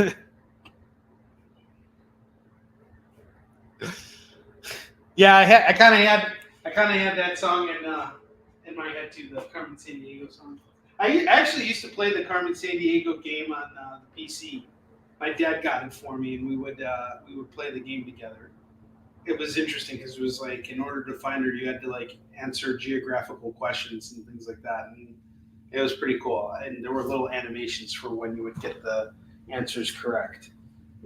Yeah, I kind of had that song in my head too, the Carmen Sandiego song. I actually used to play the Carmen Sandiego game on the PC. My dad got it for me, and we would play the game together. It was interesting because it was like, in order to find her, you had to like answer geographical questions and things like that, and it was pretty cool. And there were little animations for when you would get the answers correct,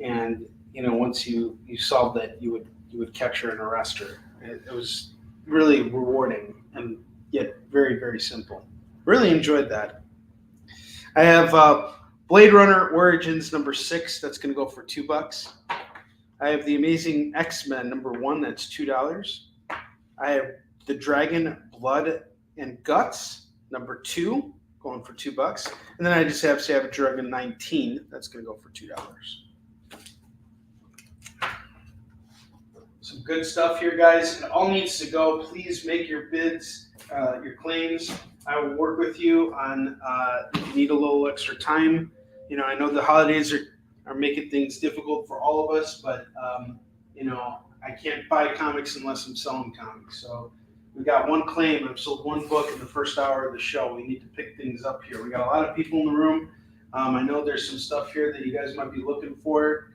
and once you solved that, you would catch her and arrest her. It was really rewarding and yet very, very simple. Really enjoyed that. I have Blade Runner Origins number 6. That's going to go for $2. I have The Amazing X-Men number 1. That's $2. I have The Dragon Blood and Guts number 2, going for $2. And then I just have Savage Dragon 19. That's going to go for $2. Some good stuff here, guys. It all needs to go. Please make your bids, your claims. I will work with you on if you need a little extra time. I know the holidays are making things difficult for all of us, but I can't buy comics unless I'm selling comics. So we got one claim. I've sold one book in the first hour of the show. We need to pick things up here. We got a lot of people in the room. I know there's some stuff here that you guys might be looking for.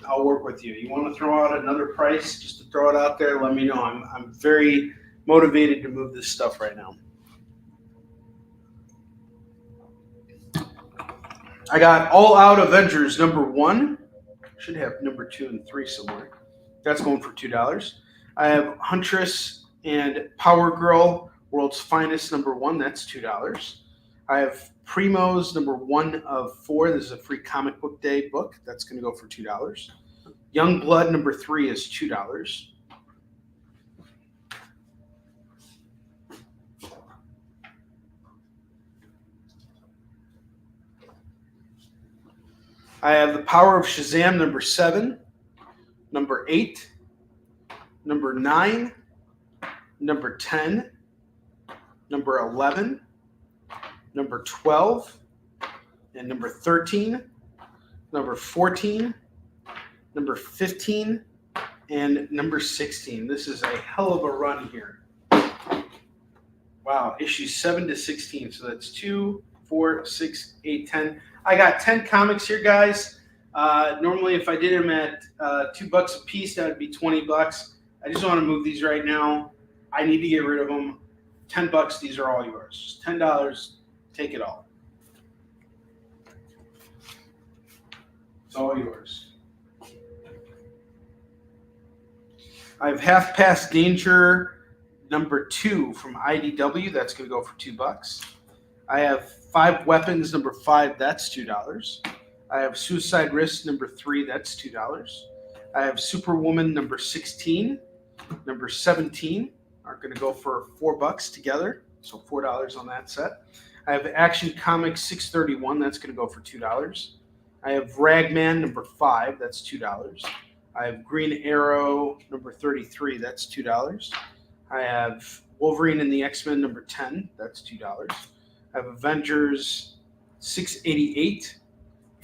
I'll work with you. You want to throw out another price just to throw it out there? Let me know. I'm very motivated to move this stuff right now. I got All Out Avengers number 1. Should have number 2 and 3 somewhere. That's going for $2. I have Huntress and Power Girl World's Finest number 1. That's $2. I have Primo's number 1 of 4. This is a free comic book day book. That's going to go for $2. Young Blood number 3 is $2. I have The Power of Shazam number 7, number 8, number 9, number 10, number 11, number 12, and number 13, number 14, number 15, and number 16. This is a hell of a run here. Wow, issues 7 to 16. So that's 2, 4, 6, 8, 10. I got 10 comics here, guys. Normally, if I did them at $2 a piece, that would be $20. I just want to move these right now. I need to get rid of them. $10, these are all yours. Just $10, take it all. It's all yours. I have Half Past Danger number 2 from IDW. That's going to go for $2. I have Five Weapons number 5. That's $2. I have Suicide Risk number 3. That's $2. I have Superwoman number 16, number 17, are going to go for $4 together, so $4 on that set. I have Action Comics 631, that's going to go for $2. I have Ragman number 5, that's $2. I have Green Arrow number 33, that's $2. I have Wolverine and the X-Men number 10, that's $2. I have Avengers 688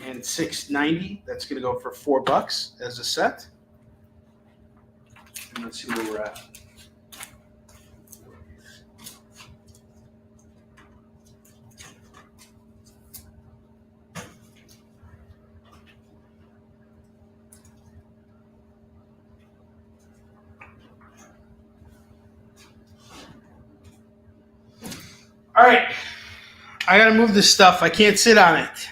and 690, that's going to go for $4 as a set. And let's see where we're at. All right, I gotta move this stuff. I can't sit on it.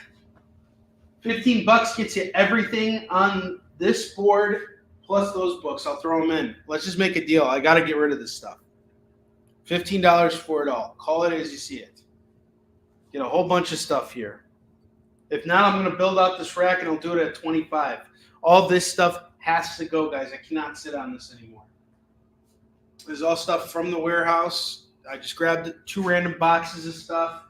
$15 gets you everything on this board plus those books. I'll throw them in. Let's just make a deal. I gotta get rid of this stuff. $15 for it all. Call it as you see it. Get a whole bunch of stuff here. If not, I'm gonna build out this rack and I'll do it at 25. All this stuff has to go, guys. I cannot sit on this anymore. This is all stuff from the warehouse. I just grabbed 2 random boxes of stuff.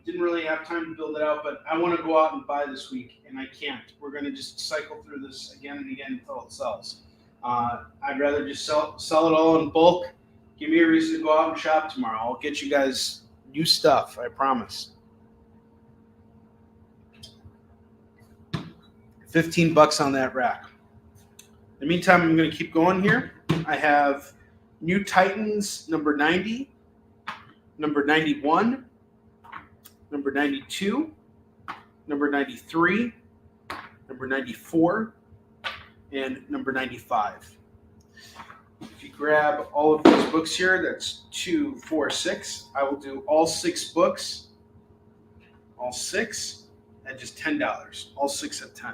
Didn't really have time to build it out, but I want to go out and buy this week, and I can't. We're going to just cycle through this again and again until it sells. I'd rather just sell it all in bulk. Give me a reason to go out and shop tomorrow. I'll get you guys new stuff, I promise. $15 on that rack. In the meantime, I'm going to keep going here. I have New Titans number 90, number 91, number 92, number 93, number 94, and number 95. If you grab all of these books here, that's 2, 4, 6. I will do all 6 books, all 6, at just $10. All 6 at 10.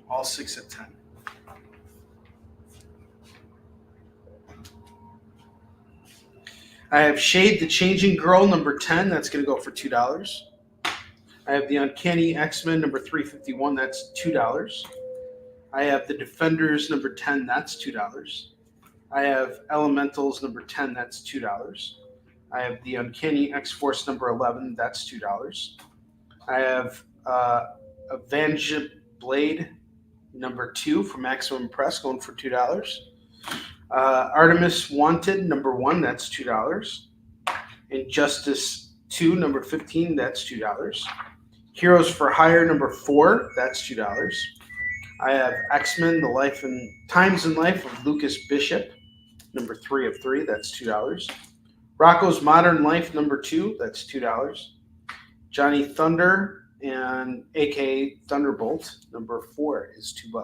All 6 at 10. I have Shade the Changing Girl number 10. That's going to go for $2. I have the Uncanny X-Men number 351. That's $2. I have the Defenders number 10. That's $2. I have Elementals number 10. That's $2. I have the Uncanny X-Force number 11. That's $2. I have Avenge Blade number 2 from Maximum Press going for $2. Artemis Wanted number 1, that's $2. Injustice 2 number 15, that's $2. Heroes for Hire number 4, that's $2. I have X-Men: The Life and Times and Life of Lucas Bishop number 3 of 3, that's $2. Rocco's Modern Life number 2, that's $2. Johnny Thunder and aka Thunderbolt number 4 is $2.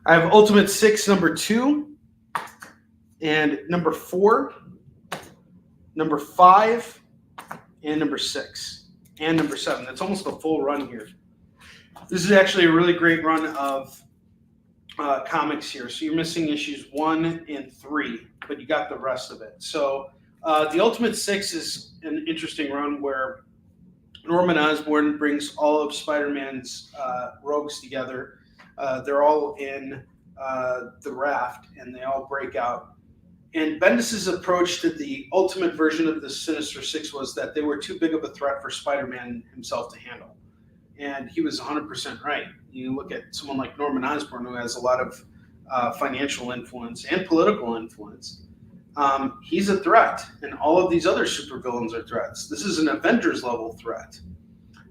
I have Ultimate 6 number 2 and number 4, number 5, and number 6, and number 7. That's almost a full run here. This is actually a really great run of comics here. So you're missing issues 1 and 3, but you got the rest of it. So the Ultimate 6 is an interesting run where Norman Osborn brings all of Spider-Man's rogues together. They're all in the raft, and they all break out. And Bendis's approach to the ultimate version of the Sinister Six was that they were too big of a threat for Spider-Man himself to handle. And he was 100% right. You look at someone like Norman Osborn, who has a lot of financial influence and political influence. He's a threat, and all of these other supervillains are threats. This is an Avengers-level threat.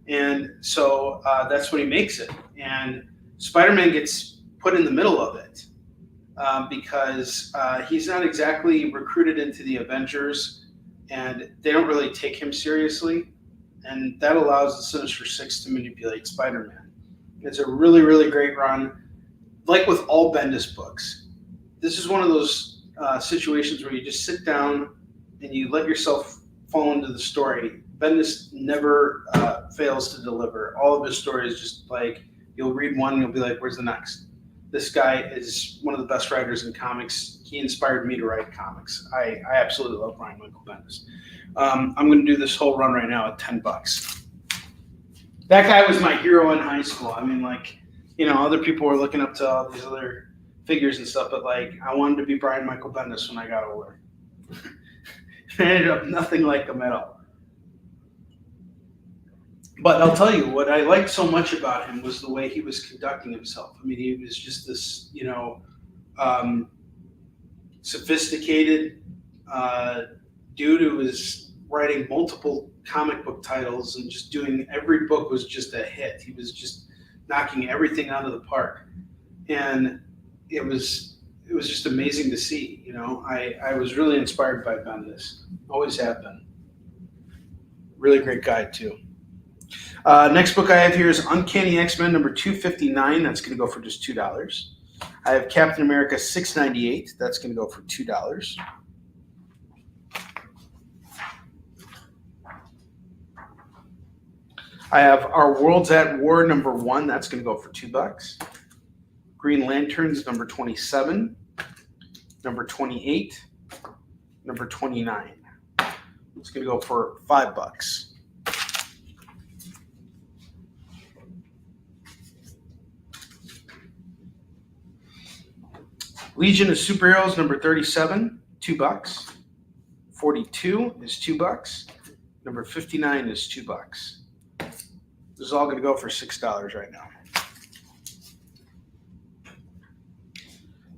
And so that's when he makes it. And Spider-Man gets put in the middle of it because he's not exactly recruited into the Avengers, and they don't really take him seriously. and that allows the Sinister Six to manipulate Spider-Man. It's a really, really great run. Like with all Bendis books, this is one of those situations where you just sit down and you let yourself fall into the story. Bendis never fails to deliver. All of his stories, just like you'll read one and you'll be like, where's the next? This guy is one of the best writers in comics. He inspired me to write comics. I absolutely love Brian Michael Bendis. I'm going to do this whole run right now at $10. That guy was my hero in high school. I mean, like, you know, other people were looking up to all these other figures and stuff, but like, I wanted to be Brian Michael Bendis when I got older. I ended up nothing like him at all. But I'll tell you, what I liked so much about him was the way he was conducting himself. I mean, he was just this, you know, sophisticated dude who was writing multiple comic book titles and just doing, every book was just a hit. He was just knocking everything out of the park. And it was just amazing to see, you know. I was really inspired by Bendis. Always have been. Really great guy, too. Next book I have here is Uncanny X-Men number 259. That's going to go for just $2. I have Captain America 698. That's going to go for $2. I have Our World's at War number 1. That's going to go for $2. Green Lanterns number 27, number 28, number 29. It's going to go for $5. Legion of Superheroes number 37, $2. 42 is $2. Number 59 is $2. This is all going to go for $6 right now.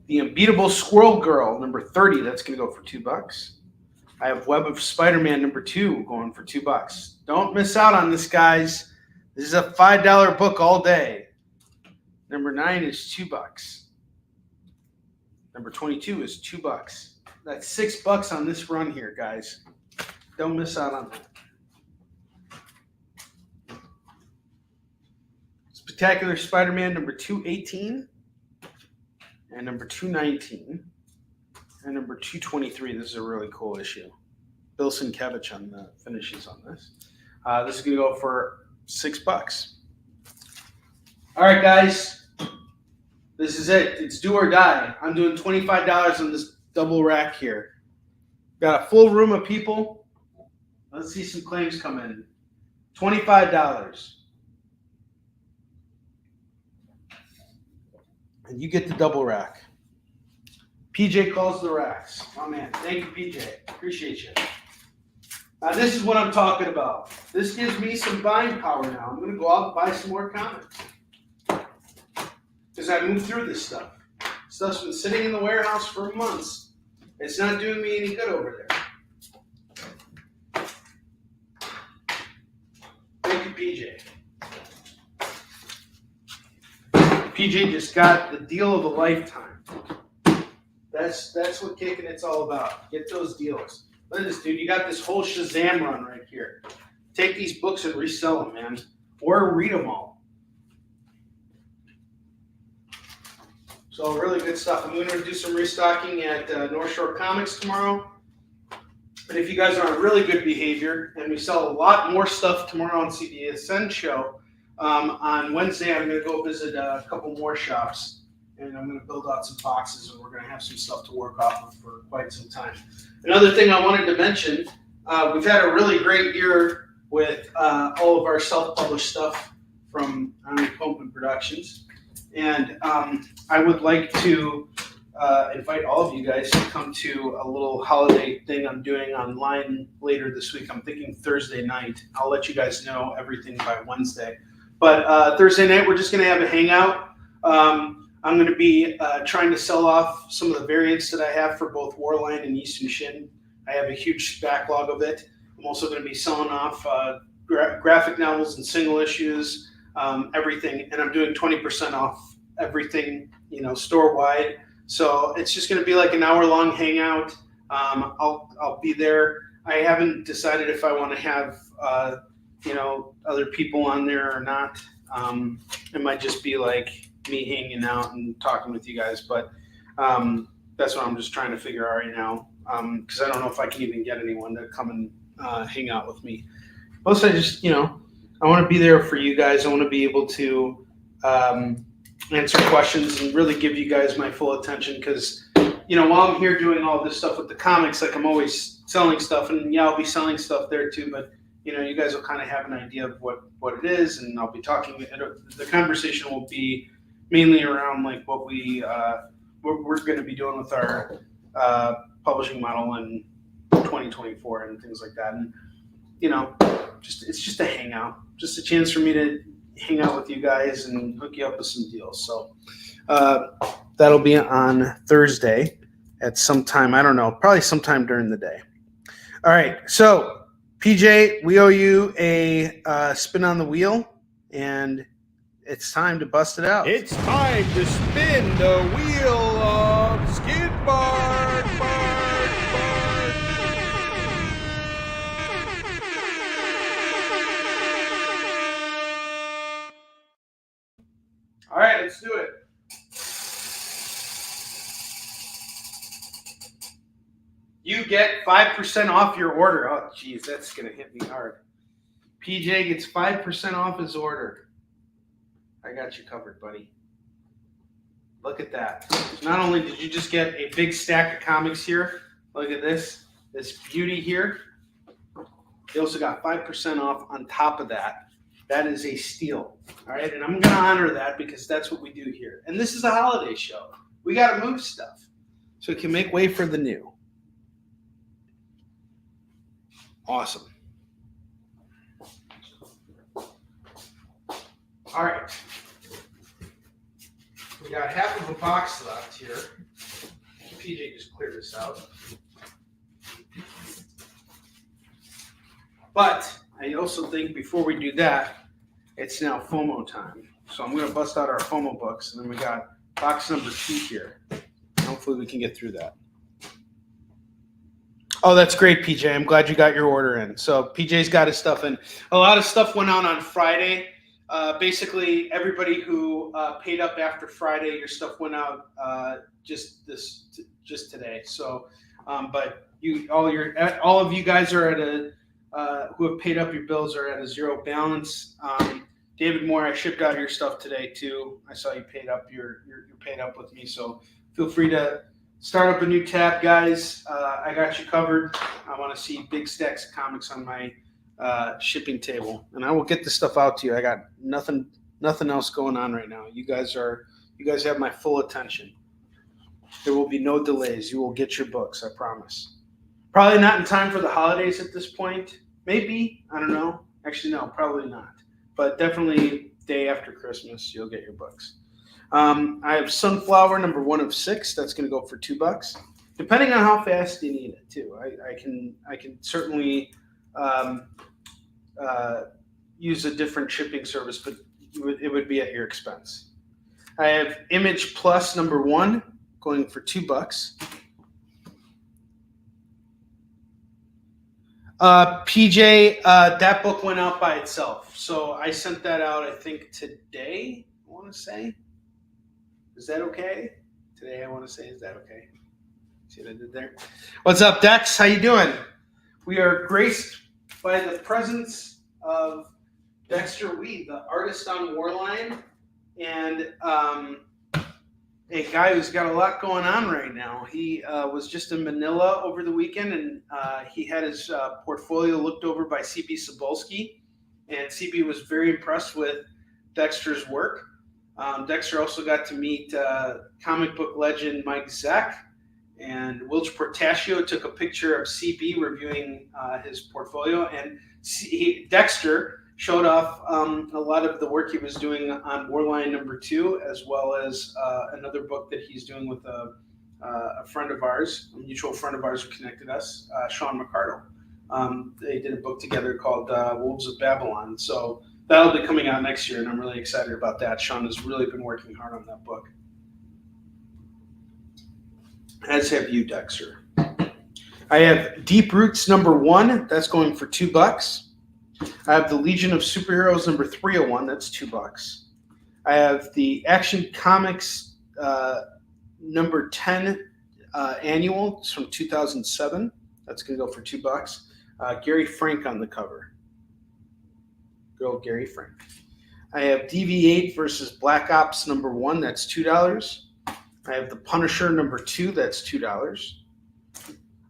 The Unbeatable Squirrel Girl number 30, that's going to go for $2. I have Web of Spider-Man number 2 going for $2. Don't miss out on this, guys. This is a $5 book all day. Number 9 is $2. Number 22 is $2. That's $6 on this run here, guys. Don't miss out on that. Spectacular Spider-Man number 218 and number 219 and number 223. This is a really cool issue. Bill Sienkiewicz on the finishes on this. This is going to go for $6. All right, guys. This is it. It's do or die. I'm doing $25 on this double rack here. Got a full room of people. Let's see some claims come in. $25. And you get the double rack. PJ calls the racks. Oh, man. Thank you, PJ. Appreciate you. Now, this is what I'm talking about. This gives me some buying power now. I'm going to go out and buy some more comics. Because I moved through this stuff. Stuff's been sitting in the warehouse for months. It's not doing me any good over there. Thank you, PJ. PJ just got the deal of a lifetime. That's what Kickin' It's all about. Get those deals. Look at this, dude. You got this whole Shazam run right here. Take these books and resell them, man. Or read them all. So really good stuff. I'm going to do some restocking at North Shore Comics tomorrow. But if you guys are on really good behavior, and we sell a lot more stuff tomorrow on CD Ascend show, on Wednesday I'm going to go visit a couple more shops, and I'm going to build out some boxes, and we're going to have some stuff to work off of for quite some time. Another thing I wanted to mention, we've had a really great year with all of our self-published stuff from Onrie Productions. And I would like to invite all of you guys to come to a little holiday thing I'm doing online later this week. I'm thinking Thursday night. I'll let you guys know everything by Wednesday. But Thursday night, we're just going to have a hangout. I'm going to be trying to sell off some of the variants that I have for both Warline and Eastern Shin. I have a huge backlog of it. I'm also going to be selling off graphic novels and single issues. Everything, and I'm doing 20% off everything, you know, store-wide. So it's just going to be like an hour-long hangout. I'll be there. I haven't decided if I want to have other people on there or not. It might just be like me hanging out and talking with you guys, but that's what I'm just trying to figure out right now, because I don't know if I can even get anyone to come and hang out with me. Plus, I just, I want to be there for you guys. I want to be able to answer questions and really give you guys my full attention, because, while I'm here doing all this stuff with the comics, like I'm always selling stuff, and I'll be selling stuff there too, but you guys will kind of have an idea of what it is, and I'll be talking. The conversation will be mainly around like what we're going to be doing with our publishing model in 2024 and things like that. And it's just a hangout, just a chance for me to hang out with you guys and hook you up with some deals. So that'll be on Thursday at some time. I don't know, probably sometime during the day. All right, so PJ, we owe you a spin on the wheel, and it's time to bust it out. It's time to spin the wheel of Skid Bark. All right, let's do it. You get 5% off your order. Oh, geez, that's going to hit me hard. PJ gets 5% off his order. I got you covered, buddy. Look at that. Not only did you just get a big stack of comics here, look at this beauty here. You also got 5% off on top of that. That is a steal. All right, and I'm going to honor that because that's what we do here. And this is a holiday show. We got to move stuff so it can make way for the new. Awesome. All right. We got half of a box left here. PJ just cleared this out. But I also think before we do that, it's now FOMO time. So I'm going to bust out our FOMO books, and then we got box number 2 here. Hopefully we can get through that. Oh, that's great, PJ. I'm glad you got your order in. So PJ's got his stuff in. A lot of stuff went out on Friday. Basically, everybody who paid up after Friday, your stuff went out just today. So, but all of you guys are at a who have paid up your bills are at a zero balance. David Moore, I shipped out your stuff today too. I saw you paid up. You're paid up with me. So feel free to start up a new tab, guys. I got you covered. I want to see big stacks of comics on my shipping table, and I will get this stuff out to you. I got nothing else going on right now. You guys have my full attention. There will be no delays. You will get your books, I promise. Probably not in time for the holidays at this point. Maybe, I don't know. Actually, no, probably not. But definitely day after Christmas, you'll get your books. I have Sunflower number 1 of 6. That's going to go for $2, depending on how fast you need it too. I can certainly use a different shipping service, but it would be at your expense. I have Image Plus number 1 going for $2. PJ, that book went out by itself, so I sent that out. I think today. I want to say. Is that okay? Today, I want to say, is that okay? See what I did there? What's up, Dex? How you doing? We are graced by the presence of Dexter Weed, the artist on Warline, and a guy who's got a lot going on right now. He was just in Manila over the weekend, and he had his portfolio looked over by CB Cebulski, and CB was very impressed with Dexter's work. Dexter also got to meet comic book legend Mike Zeck, and Wilch Portaccio took a picture of CB reviewing his portfolio, and Dexter showed off a lot of the work he was doing on Warline number 2, as well as another book that he's doing with a friend of ours, a mutual friend of ours who connected us, Sean McCardle. They did a book together called Wolves of Babylon. So that'll be coming out next year, and I'm really excited about that. Sean has really been working hard on that book. As have you, Dexter. I have Deep Roots number 1. That's going for $2. I have the Legion of Superheroes number 301. That's $2. I have the Action Comics number 10 annual. It's from 2007. That's going to go for $2. Gary Frank on the cover. Good old Gary Frank. I have DV8 versus Black Ops number 1. That's $2. I have the Punisher number 2. That's $2.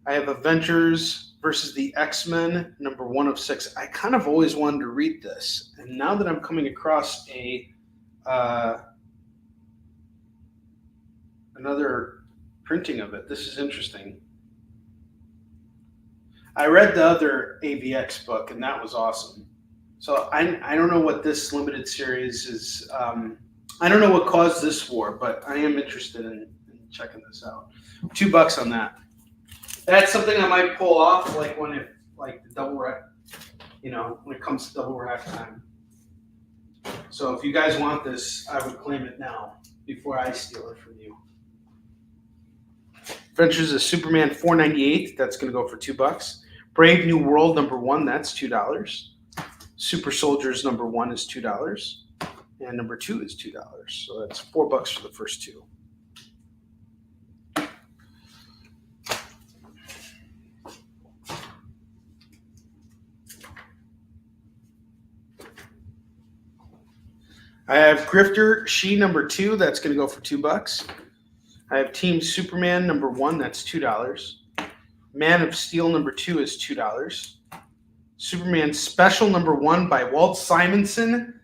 I have Avengers versus the X-Men number 1 of 6. I kind of always wanted to read this, and now that I'm coming across another printing of it, this is interesting. I read the other AVX book, and that was awesome. So I don't know what this limited series is. I don't know what caused this war, but I am interested in checking this out. $2 on that. That's something I might pull off, like the double rack, when it comes to double rack time. So if you guys want this, I would claim it now before I steal it from you. Adventures of Superman 498. That's going to go for $2. Brave New World number 1. That's $2. Super Soldiers number 1 is $2. And number 2 is $2. So that's $4 for the first two. I have Grifter She number 2. That's going to go for $2. I have Team Superman number 1. That's $2. Man of Steel number 2 is $2. Superman Special number 1 by Walt Simonson.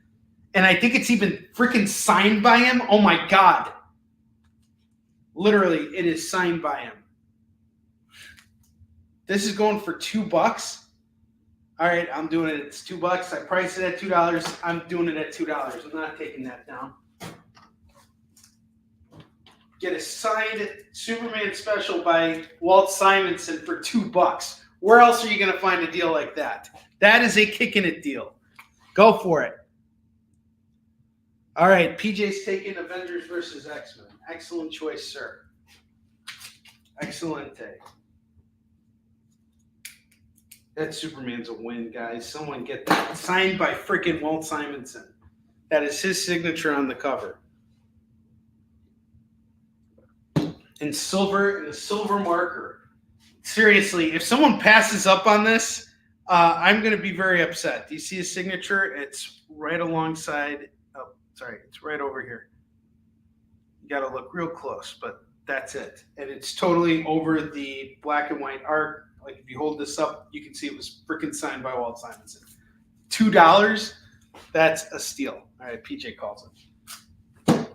And I think it's even freaking signed by him. Oh my God. Literally, it is signed by him. This is going for $2. All right, I'm doing it. It's $2. I priced it at $2. I'm doing it at $2. I'm not taking that down. Get a signed Superman Special by Walt Simonson for $2. Where else are you going to find a deal like that? That is a Kickin' It deal. Go for it. All right, PJ's taking Avengers versus X-Men. Excellent choice, sir. Excellente. That Superman's a win, guys. Someone get that. Signed by freaking Walt Simonson. That is his signature on the cover. In silver, in a silver marker. Seriously, if someone passes up on this, I'm going to be very upset. Do you see his signature? It's right alongside. Oh, sorry. It's right over here. You got to look real close, but that's it. And it's totally over the black and white art. Like if you hold this up, you can see it was freaking signed by Walt Simonson. $2, that's a steal. All right, PJ calls it.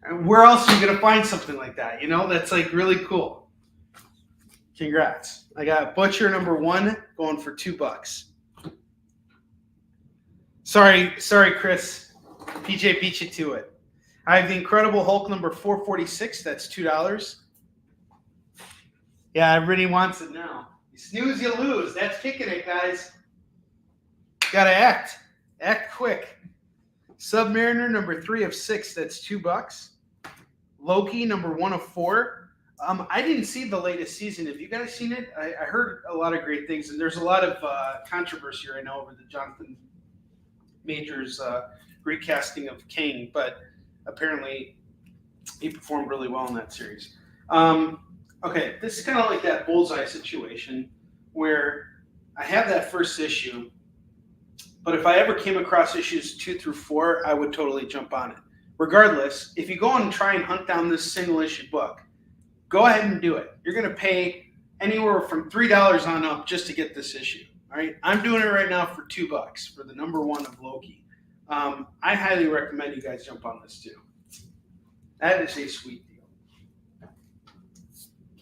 And where else are you going to find something like that? That's like really cool. Congrats. I got Butcher number 1 going for $2. Sorry, Chris. PJ beat you to it. I have the Incredible Hulk number 446. That's $2. Yeah, everybody wants it now. You snooze, you lose. That's Kicking It, guys. Gotta act. Act quick. Submariner number 3 of 6. That's $2. Loki number 1 of 4. I didn't see the latest season. Have you guys seen it? I heard a lot of great things, and there's a lot of controversy right now over the Jonathan Majors recasting of King, but apparently he performed really well in that series. Okay, this is kind of like that bullseye situation where I have that first issue, but if I ever came across issues 2 through 4, I would totally jump on it. Regardless, if you go and try and hunt down this single issue book, go ahead and do it. You're going to pay anywhere from $3 on up just to get this issue. All right, I'm doing it right now for $2 for the number 1 of Loki. I highly recommend you guys jump on this too. That is a sweet deal.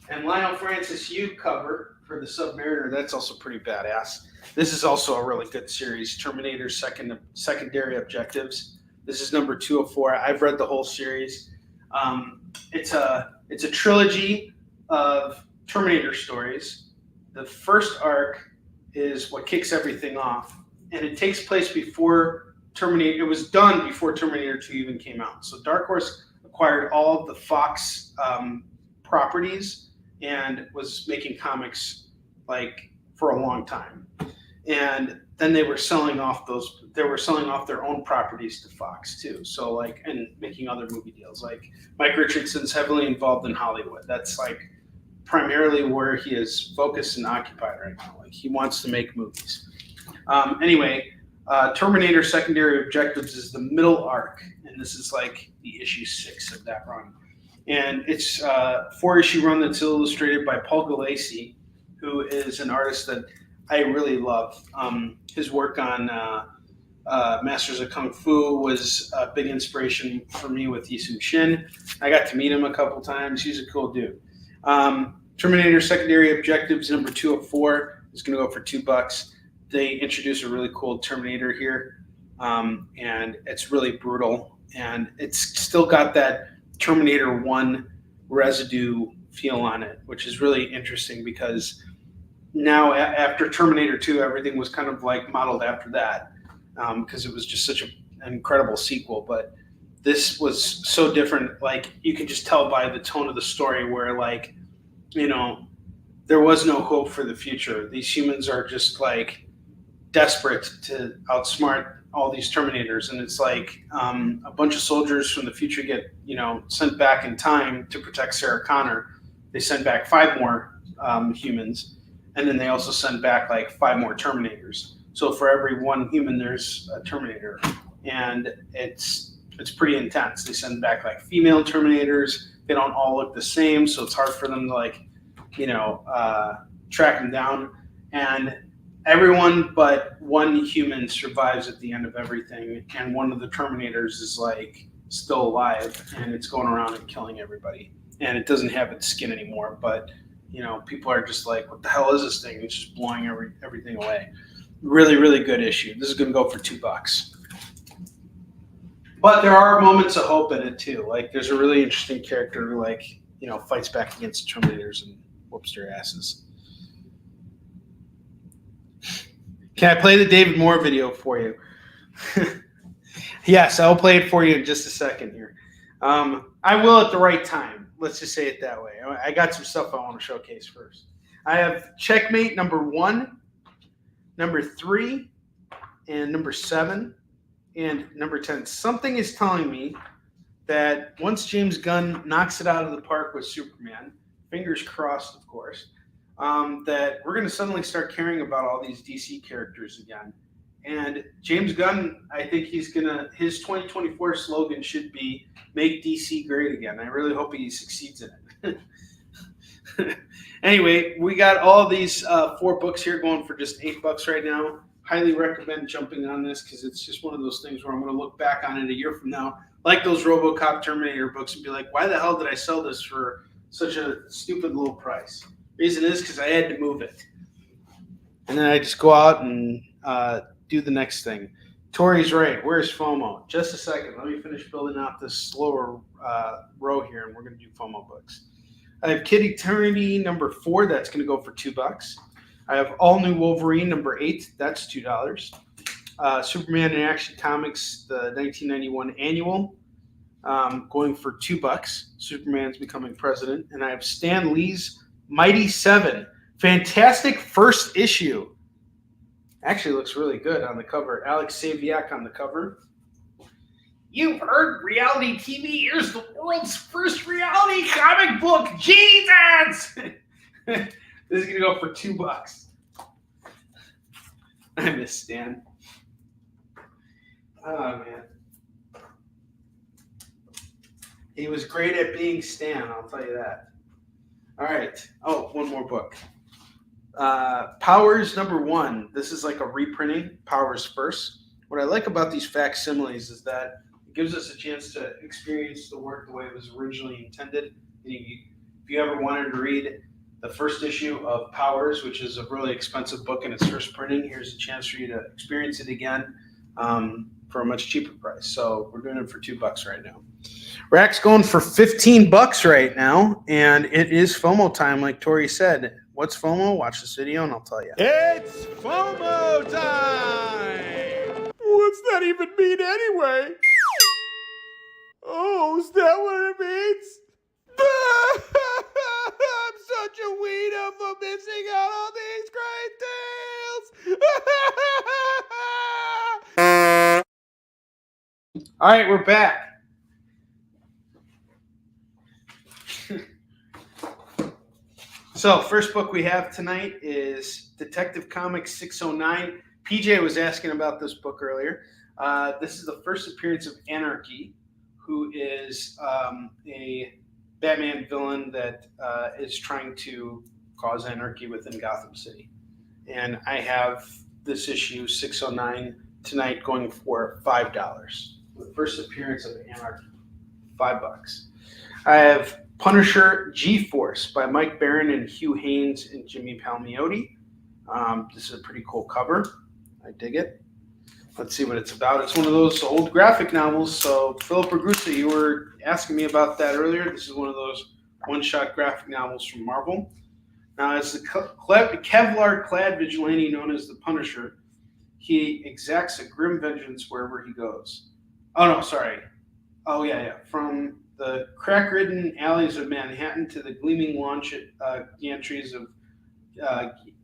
And Lionel Francis Yu cover for the Submariner, that's also pretty badass. This is also a really good series, Terminator Secondary Objectives. This is number 204. I've read the whole series. It's a trilogy of Terminator stories. The first arc is what kicks everything off, and it takes place before Terminator. It was done before Terminator 2 even came out. So Dark Horse acquired all of the Fox properties and was making comics like for a long time. And then they were selling off their own properties to Fox too. So like, and making other movie deals. Like Mike Richardson's heavily involved in Hollywood. That's like primarily where he is focused and occupied right now. Like he wants to make movies. Anyway, Terminator Secondary Objectives is the middle arc, and this is like the issue 6 of that run. And it's a 4-issue run that's illustrated by Paul Galassi, who is an artist that I really love. His work on Masters of Kung Fu was a big inspiration for me with Yisun Shin. I got to meet him a couple times. He's a cool dude. Terminator Secondary Objectives number 204 is going to go for $2. They introduce a really cool Terminator here, and it's really brutal. And it's still got that Terminator 1 residue feel on it, which is really interesting because now after Terminator 2, everything was kind of like modeled after that because it was just such an incredible sequel. But this was so different. Like you can just tell by the tone of the story where like, you know, there was no hope for the future. These humans are just like desperate to outsmart all these Terminators, and it's like a bunch of soldiers from the future get, you know, sent back in time to protect Sarah Connor. They send back 5 more humans, and then they also send back like 5 more Terminators. So for every 1 human, there's a Terminator, and it's pretty intense. They send back like female Terminators. They don't all look the same, so it's hard for them to like, you know, track them down. And everyone but 1 human survives at the end of everything, and one of the Terminators is like still alive, and it's going around and killing everybody. And it doesn't have its skin anymore, but you know, people are just like, "What the hell is this thing?" It's just blowing everything away. Really, really good issue. This is going to go for $2. But there are moments of hope in it too. Like there's a really interesting character who like, you know, fights back against Terminators and whoops their asses. Can I play the David Moore video for you? Yes, I'll play it for you in just a second here. I will at the right time. Let's just say it that way. I got some stuff I want to showcase first. I have Checkmate number 1, number 3, and number 7, and number 10. Something is telling me that once James Gunn knocks it out of the park with Superman, fingers crossed, of course, that we're going to suddenly start caring about all these DC characters again. And James Gunn, I think his 2024 slogan should be "Make DC Great Again." I really hope he succeeds in it. Anyway, we got all these 4 books here going for just $8 right now. Highly recommend jumping on this because it's just one of those things where I'm going to look back on it a year from now, like those RoboCop Terminator books, and be like, why the hell did I sell this for such a stupid low price? Reason is because I had to move it. And then I just go out and do the next thing. Tori's right. Where's FOMO? Just a second. Let me finish building out this slower row here, and we're going to do FOMO books. I have Kid Eternity number 4. That's going to go for $2. I have All New Wolverine number 8. That's $2. Superman in Action Comics, the 1991 annual, going for $2. Superman's becoming president. And I have Stan Lee's Mighty 7. Fantastic first issue. Actually looks really good on the cover. Alex Saviak on the cover. You've heard reality TV. Here's the world's first reality comic book. Jesus! This is going to go for $2. I miss Stan. Oh, man. He was great at being Stan, I'll tell you that. All right. Oh, one more book. Powers number 1. This is like a reprinting. Powers first. What I like about these facsimiles is that it gives us a chance to experience the work the way it was originally intended. If you ever wanted to read the first issue of Powers, which is a really expensive book in its first printing, here's a chance for you to experience it again for a much cheaper price. So we're doing it for $2 right now. Rack's going for $15 right now, and it is FOMO time, like Tori said. What's FOMO? Watch this video, and I'll tell you. It's FOMO time! What's that even mean anyway? Oh, is that what it means? I'm such a weirdo for missing out on these great deals! All right, we're back. So, first book we have tonight is Detective Comics 609. PJ was asking about this book earlier. This is the first appearance of Anarchy, who is a Batman villain that is trying to cause anarchy within Gotham City. And I have this issue 609 tonight going for $5. The first appearance of Anarchy, $5. I have Punisher G-Force by Mike Barron and Hugh Haynes and Jimmy Palmiotti. This is a pretty cool cover. I dig it. Let's see what it's about. It's one of those old graphic novels. So, Philip Ragusa, you were asking me about that earlier. This is one of those one-shot graphic novels from Marvel. Now, as the Kevlar-clad vigilante known as the Punisher, he exacts a grim vengeance wherever he goes. Oh, no, sorry. Oh, yeah. From the crack-ridden alleys of Manhattan to the gleaming launch gantries of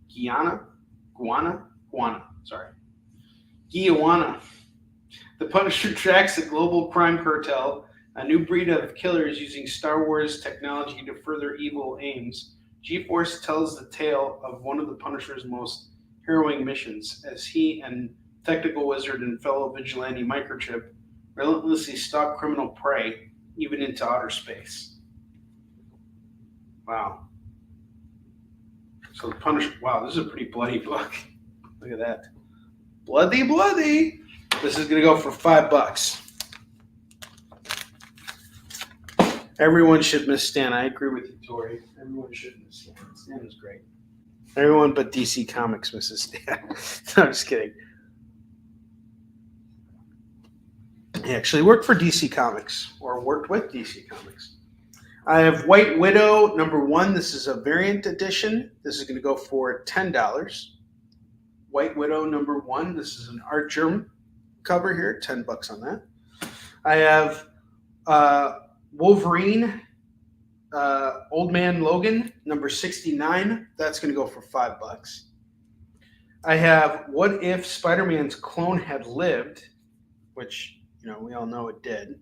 Guyana. The Punisher tracks a global crime cartel, a new breed of killers using Star Wars technology to further evil aims. G-Force tells the tale of one of the Punisher's most harrowing missions, as he and technical wizard and fellow vigilante Microchip relentlessly stalk criminal prey, even into outer space. Wow. So the Punisher, wow, this is a pretty bloody book. Look at that. Bloody. This is going to go for $5. Everyone should miss Stan. I agree with you, Tori. Everyone should miss Stan. Stan is great. Everyone but DC Comics misses Stan. No, I'm just kidding. He actually worked for DC Comics, or worked with DC Comics. I have White Widow #1. This is a variant edition. This is going to go for $10. White Widow #1. This is an art germ cover here. $10 on that. I have Wolverine, Old Man Logan #69. That's going to go for $5. I have What If Spider-Man's Clone Had Lived, which we all know it did.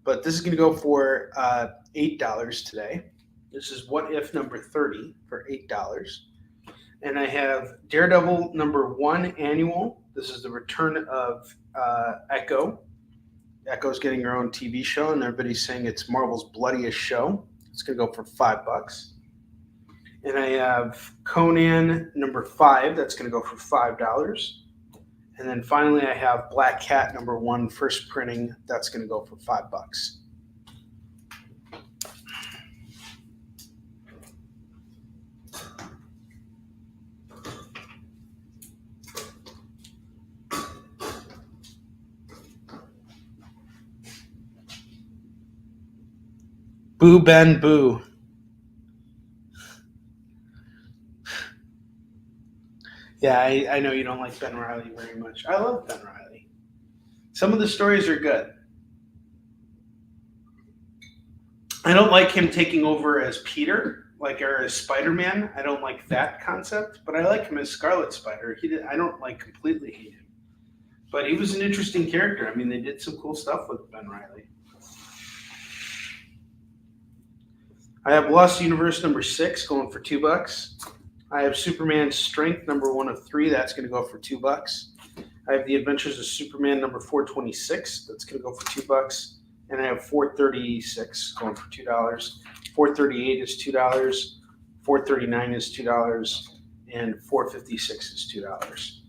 But this is going to go for $8 today. This is What If #30 for $8. And I have Daredevil #1 annual. This is the return of Echo. Echo's getting her own TV show, and everybody's saying it's Marvel's bloodiest show. It's going to go for $5. And I have Conan #5. That's going to go for $5. And then finally, I have Black Cat #1 first printing. That's going to go for $5. Boo Ben Boo. Yeah, I know you don't like Ben Reilly very much. I love Ben Reilly. Some of the stories are good. I don't like him taking over as Peter, or as Spider-Man. I don't like that concept, but I like him as Scarlet Spider. I don't completely hate him. But he was an interesting character. I mean, they did some cool stuff with Ben Reilly. I have Lost Universe #6 going for $2. I have Superman Strength #1 of 3. That's going to go for $2. I have The Adventures of Superman #426. That's going to go for $2. And I have 436 going for $2. 438 is $2. 439 is $2. And 456 is $2.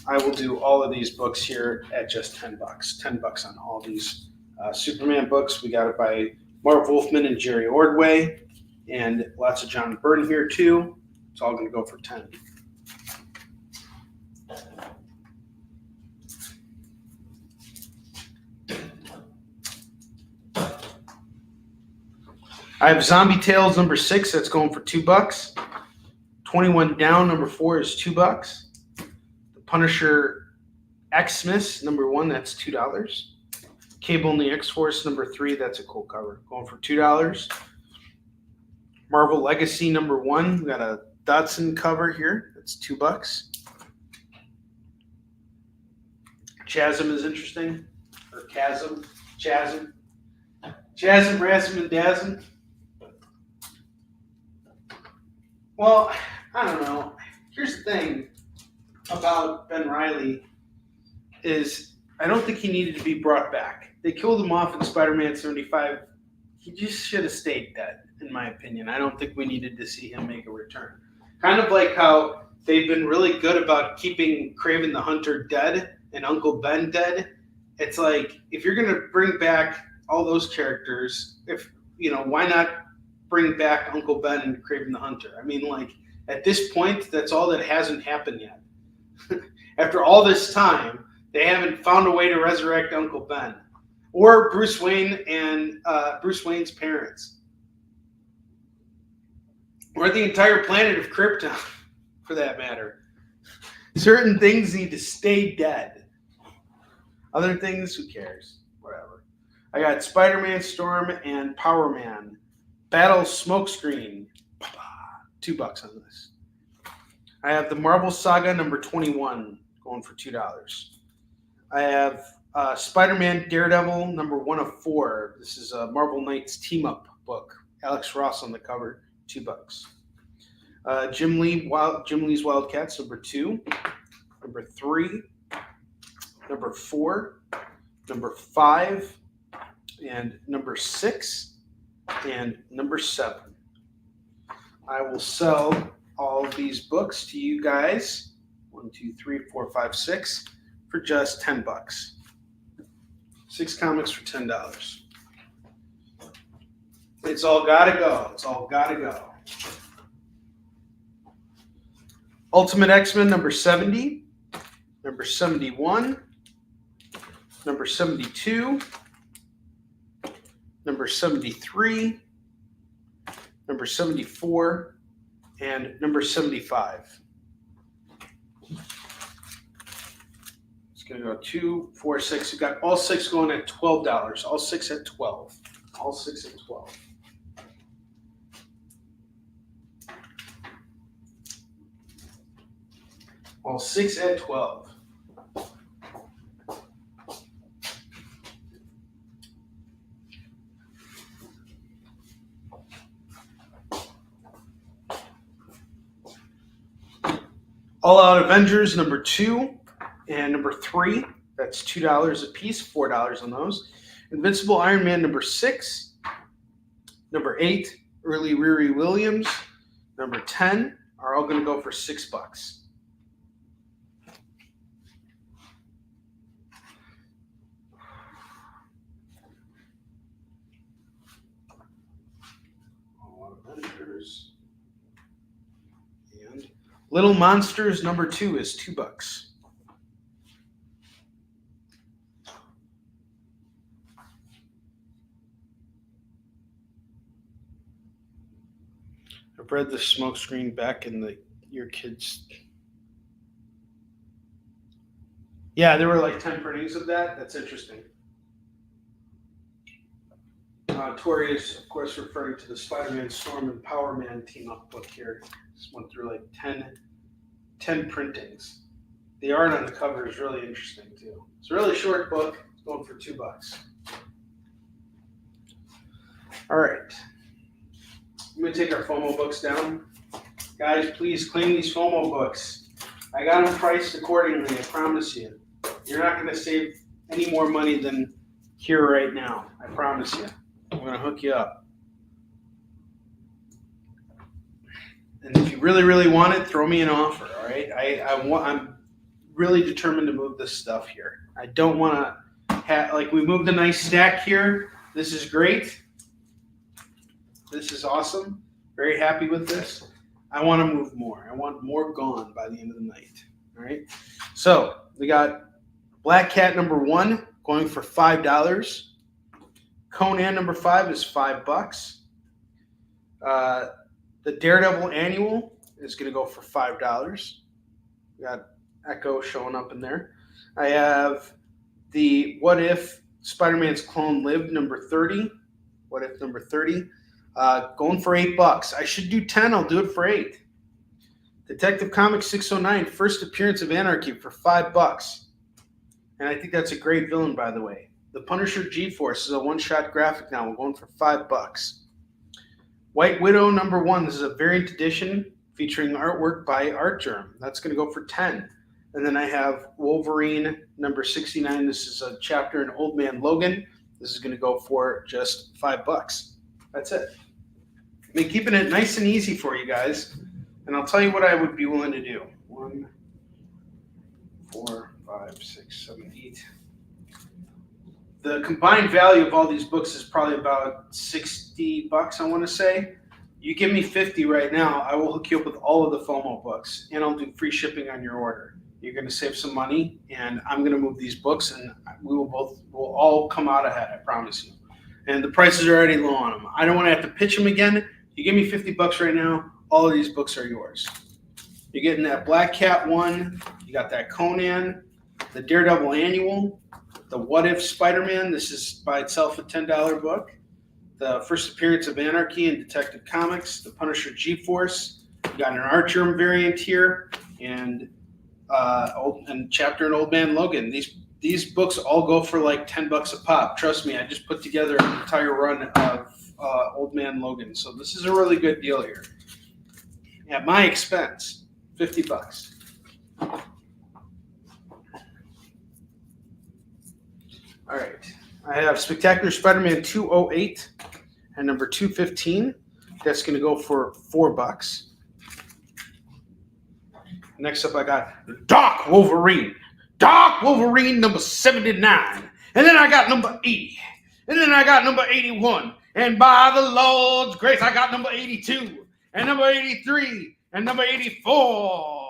I will do all of these books here at just $10. $10 on all these Superman books. We got it by Marv Wolfman and Jerry Ordway. And lots of John Byrne here, too. It's all going to go for $10. I have Zombie Tales #6. That's going for $2. 21 Down #4 is $2. The Punisher Xmas #1. That's $2. Cable and the X-Force #3. That's a cool cover. Going for $2. Marvel Legacy #1. We got a Dodson cover here. That's $2. Chasm is interesting. Or Chasm. Chasm, Rasm, and Dasm. Well, I don't know. Here's the thing about Ben Reilly is I don't think he needed to be brought back. They killed him off in Spider-Man 75. He just should have stayed dead, in my opinion. I don't think we needed to see him make a return. Kind of like how they've been really good about keeping Kraven the Hunter dead and Uncle Ben dead. It's like, if you're going to bring back all those characters, why not bring back Uncle Ben and Kraven the Hunter? I mean, like, at this point, that's all that hasn't happened yet. After all this time, they haven't found a way to resurrect Uncle Ben or Bruce Wayne and Bruce Wayne's parents, or the entire planet of Krypton, for that matter. Certain things need to stay dead. Other things, who cares? Whatever. I got Spider-Man, Storm, and Power Man. Battle Smokescreen. $2 on this. I have the Marvel Saga number 21 going for $2. I have Spider-Man Daredevil number 1 of 4. This is a Marvel Knights team up book. Alex Ross on the cover, $2. Jim Lee's Wildcats number 2, number 3, number 4, number 5, and number 6, and number 7. I will sell all of these books to you guys, 1, 2, 3, 4, 5, 6, for just $10. 6 comics for $10. It's all gotta go. It's all gotta go. Ultimate X-Men number 70, number 71, number 72, number 73, number 74, and number 75. It's going to go 2, 4, 6. We've got all 6 going at $12. All 6 at 12. All 6 at 12. All 6 at 12. All Out Avengers number 2 and number 3. That's $2 a piece, $4 on those. Invincible Iron Man number 6. Number 8, Early Riri Williams. Number 10 are all going to go for $6. And Little Monsters number 2 is $2. I've read the Smokescreen back in your kids. Yeah, there were like 10 printings of that. That's interesting. Tori is, of course, referring to the Spider-Man, Storm, and Power Man team-up book here. This went through like 10 printings. The art on the cover is really interesting, too. It's a really short book. It's going for $2. All right. I'm going to take our FOMO books down. Guys, please claim these FOMO books. I got them priced accordingly, I promise you. You're not going to save any more money than here right now. I promise you. I'm going to hook you up. And if you really, really want it, throw me an offer, all right? I'm really determined to move this stuff here. I don't want to have, we moved a nice stack here. This is great. This is awesome. Very happy with this. I want to move more. I want more gone by the end of the night, all right? So we got Black Cat number 1 going for $5. Conan number 5 is $5. The Daredevil Annual is going to go for $5. We got Echo showing up in there. I have the What If Spider-Man's Clone Lived number 30. What If number 30. Going for $8. I should do 10. I'll do it for 8. Detective Comics 609, First Appearance of Anarchy for $5. And I think that's a great villain, by the way. The Punisher G-Force is a one-shot graphic now. We're going for $5. White Widow #1. This is a variant edition featuring artwork by Artgerm. That's going to go for 10. And then I have Wolverine #69. This is a chapter in Old Man Logan. This is going to go for just $5. That's it. I mean, keeping it nice and easy for you guys. And I'll tell you what I would be willing to do. 1, 4, 5, 6, 7, 8. The combined value of all these books is probably about $60, I want to say. You give me 50 right now, I will hook you up with all of the FOMO books, and I'll do free shipping on your order. You're going to save some money, and I'm going to move these books, and we'll all come out ahead, I promise you. And the prices are already low on them. I don't want to have to pitch them again. You give me 50 bucks right now, all of these books are yours. You're getting that Black Cat one, you got that Conan, the Daredevil Annual, the What If Spider-Man. This is by itself a $10 book. The First Appearance of Anarchy in Detective Comics, the Punisher G-Force. You got an Artgerm variant here, and chapter in Old Man Logan. These books all go for like $10 a pop. Trust me, I just put together an entire run of Old Man Logan. So this is a really good deal here. At my expense, $50. All right. I have Spectacular Spider-Man 208 and number 215. That's going to go for $4. Next up, I got Dark Wolverine. Dark Wolverine number 79. And then I got number 80. And then I got number 81. And by the Lord's grace, I got number 82. And number 83. And number 84.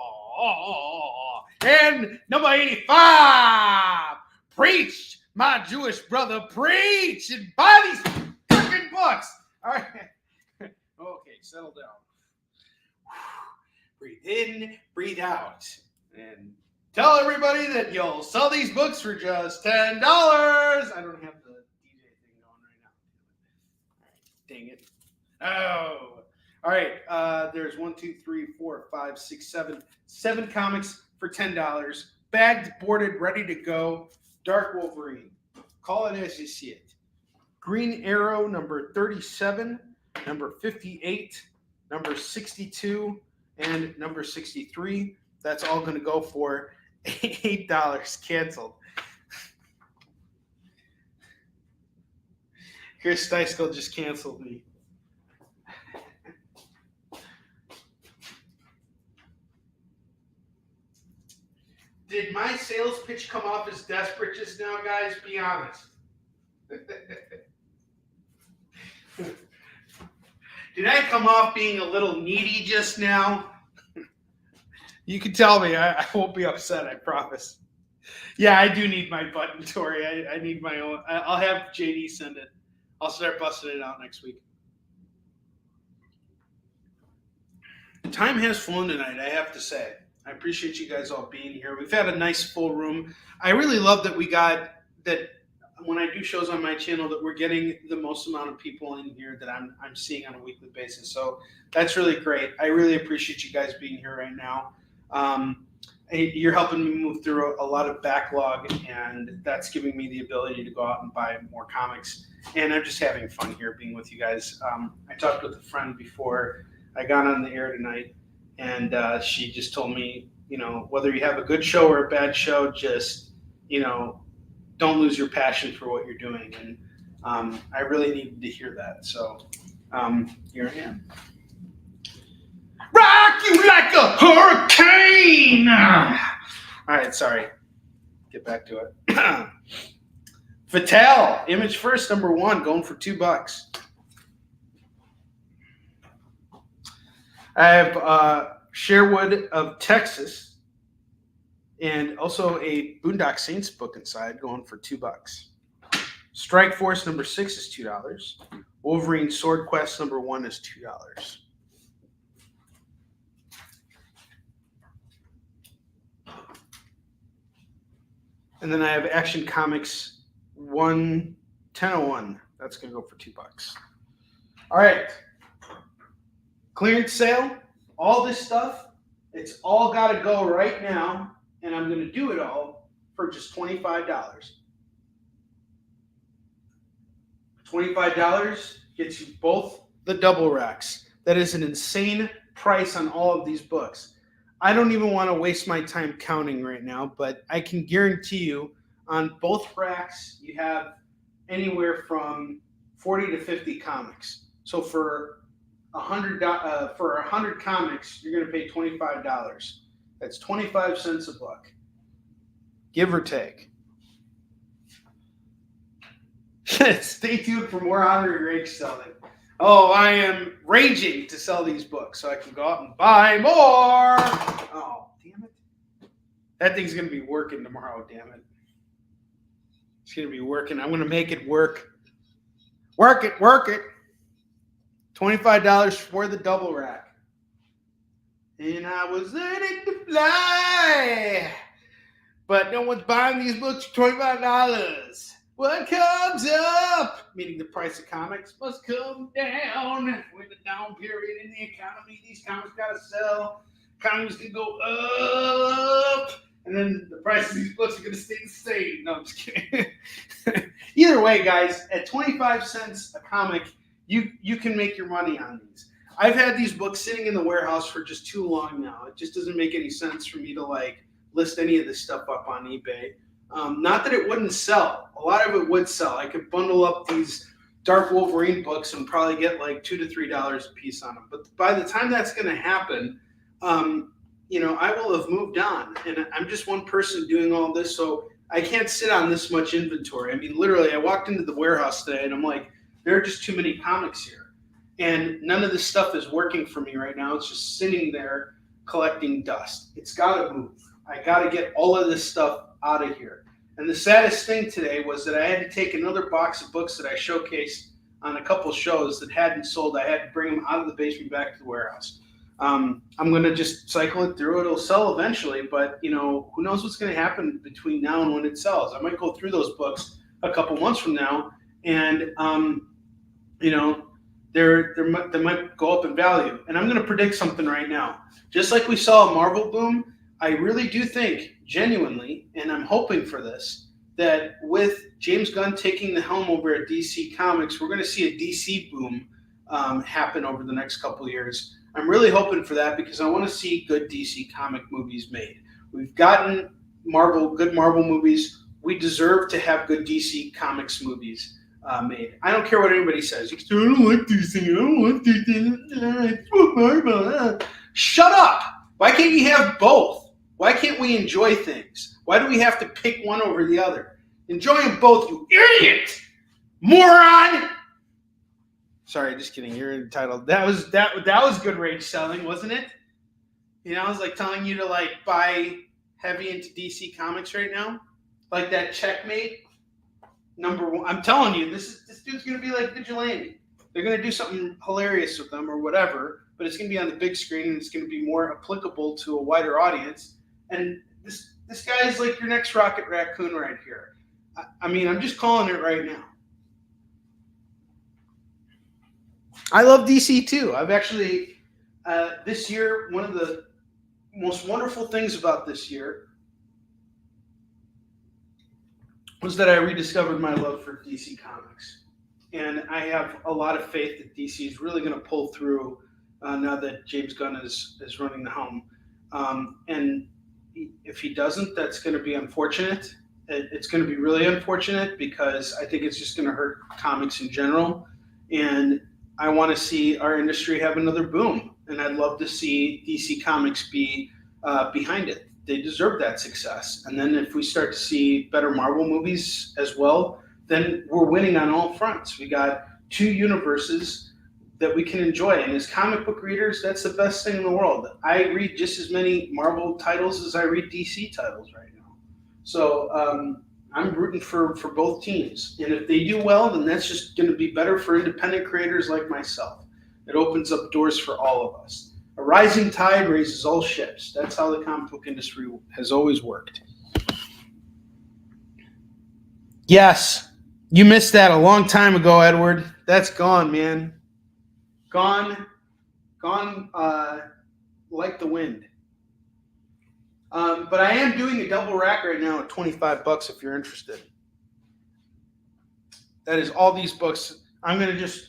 And number 85. Preach, my Jewish brother, preach and buy these freaking books. All right. Okay, settle down. Breathe in, breathe out. And tell everybody that you'll sell these books for just $10. I don't have the DJ thing going right now. All right, dang it. Oh. All right. There's 1, 2, 3, 4, 5, 6, 7 comics for $10. Bagged, boarded, ready to go. Dark Wolverine. Call it as you see it. Green Arrow number 37, number 58, number 62, and number 63. That's all going to go for $8. Canceled. Chris Steisko just canceled me. Did my sales pitch come off as desperate just now, guys? Be honest. Did I come off being a little needy just now? You can tell me. I won't be upset, I promise. Yeah, I do need my button, Tori. I need my own. I'll have JD send it. I'll start busting it out next week. Time has flown tonight, I have to say. I appreciate you guys all being here. We've had a nice full room. I really love that we got that when I do shows on my channel that we're getting the most amount of people in here that I'm seeing on a weekly basis. So that's really great. I really appreciate you guys being here right now. You're helping me move through a lot of backlog, and that's giving me the ability to go out and buy more comics. And I'm just having fun here being with you guys. I talked with a friend before I got on the air tonight, and she just told me, whether you have a good show or a bad show, just, don't lose your passion for what you're doing. And I really needed to hear that. So here I am. Rock you like a hurricane. All right, sorry. Get back to it. Fatale, Image First, number 1, going for $2. I have Sherwood of Texas, and also a Boondock Saints book inside, going for $2. Strike Force number 6 is $2. Wolverine Sword Quest number 1 is $2. And then I have Action Comics 1001. That's going to go for $2. All right. Clearance sale. All this stuff, it's all got to go right now. And I'm going to do it all for just $25. $25 gets you both the double racks. That is an insane price on all of these books. I don't even want to waste my time counting right now, but I can guarantee you on both racks you have anywhere from 40 to 50 comics. So for 100 comics, you're going to pay $25. That's 25 cents a book, give or take. Stay tuned for more Onrie rage selling. Oh, I am raging to sell these books so I can go out and buy more. Oh, damn it. That thing's going to be working tomorrow, damn it. It's going to be working. I'm going to make it work. Work it. $25 for the double rack. And I was ready to fly. But no one's buying these books for $25. What comes up, meaning the price of comics, must come down. With the down period in the economy, these comics got to sell. Economies can go up. And then the price of these books are going to stay the same. No, I'm just kidding. Either way, guys, at 25 cents a comic, you can make your money on these. I've had these books sitting in the warehouse for just too long now. It just doesn't make any sense for me to list any of this stuff up on eBay. Not that it wouldn't sell. A lot of it would sell. I could bundle up these Dark Wolverine books and probably get $2 to $3 a piece on them. But by the time that's going to happen, I will have moved on. And I'm just one person doing all this, so I can't sit on this much inventory. I mean, literally, I walked into the warehouse today and I'm like, there are just too many comics here. And none of this stuff is working for me right now. It's just sitting there collecting dust. It's got to move. I got to get all of this stuff out of here. And the saddest thing today was that I had to take another box of books that I showcased on a couple shows that hadn't sold. I had to bring them out of the basement back to the warehouse. I'm going to just cycle it through. It'll sell eventually, but who knows what's going to happen between now and when it sells. I might go through those books a couple months from now, and they might go up in value. And I'm going to predict something right now. Just like we saw a Marvel boom, I really do think, genuinely, and I'm hoping for this, that with James Gunn taking the helm over at DC Comics, we're going to see a DC boom happen over the next couple of years. I'm really hoping for that because I want to see good DC comic movies made. We've gotten good Marvel movies. We deserve to have good DC Comics movies made. I don't care what anybody says. You can say, I don't like DC. I don't like DC. Shut up. Why can't you have both? Why can't we enjoy things? Why do we have to pick one over the other? Enjoy them both, you idiot! Moron! Sorry, just kidding. You're entitled. That was good rage selling, wasn't it? I was telling you to buy heavy into DC Comics right now. Like that Checkmate #1. I'm telling you, this dude's gonna be like Vigilante. They're gonna do something hilarious with them or whatever, but it's gonna be on the big screen and it's gonna be more applicable to a wider audience. And this guy is like your next Rocket Raccoon right here. I mean, I'm just calling it right now. I love DC too. I've actually, this year, one of the most wonderful things about this year was that I rediscovered my love for DC Comics. And I have a lot of faith that DC is really going to pull through now that James Gunn is running the helm. And if he doesn't, that's going to be unfortunate. It's going to be really unfortunate because I think it's just going to hurt comics in general. And I want to see our industry have another boom. And I'd love to see DC Comics be behind it. They deserve that success. And then if we start to see better Marvel movies as well, then we're winning on all fronts. We got two universes that we can enjoy. And as comic book readers, that's the best thing in the world. I read just as many Marvel titles as I read DC titles right now. So I'm rooting for both teams. And if they do well, then that's just going to be better for independent creators like myself. It opens up doors for all of us. A rising tide raises all ships. That's how the comic book industry has always worked. Yes, you missed that a long time ago, Edward. That's gone, man. Gone like the wind. But I am doing a double rack right now at $25 if you're interested. That is all these books. I'm going to just,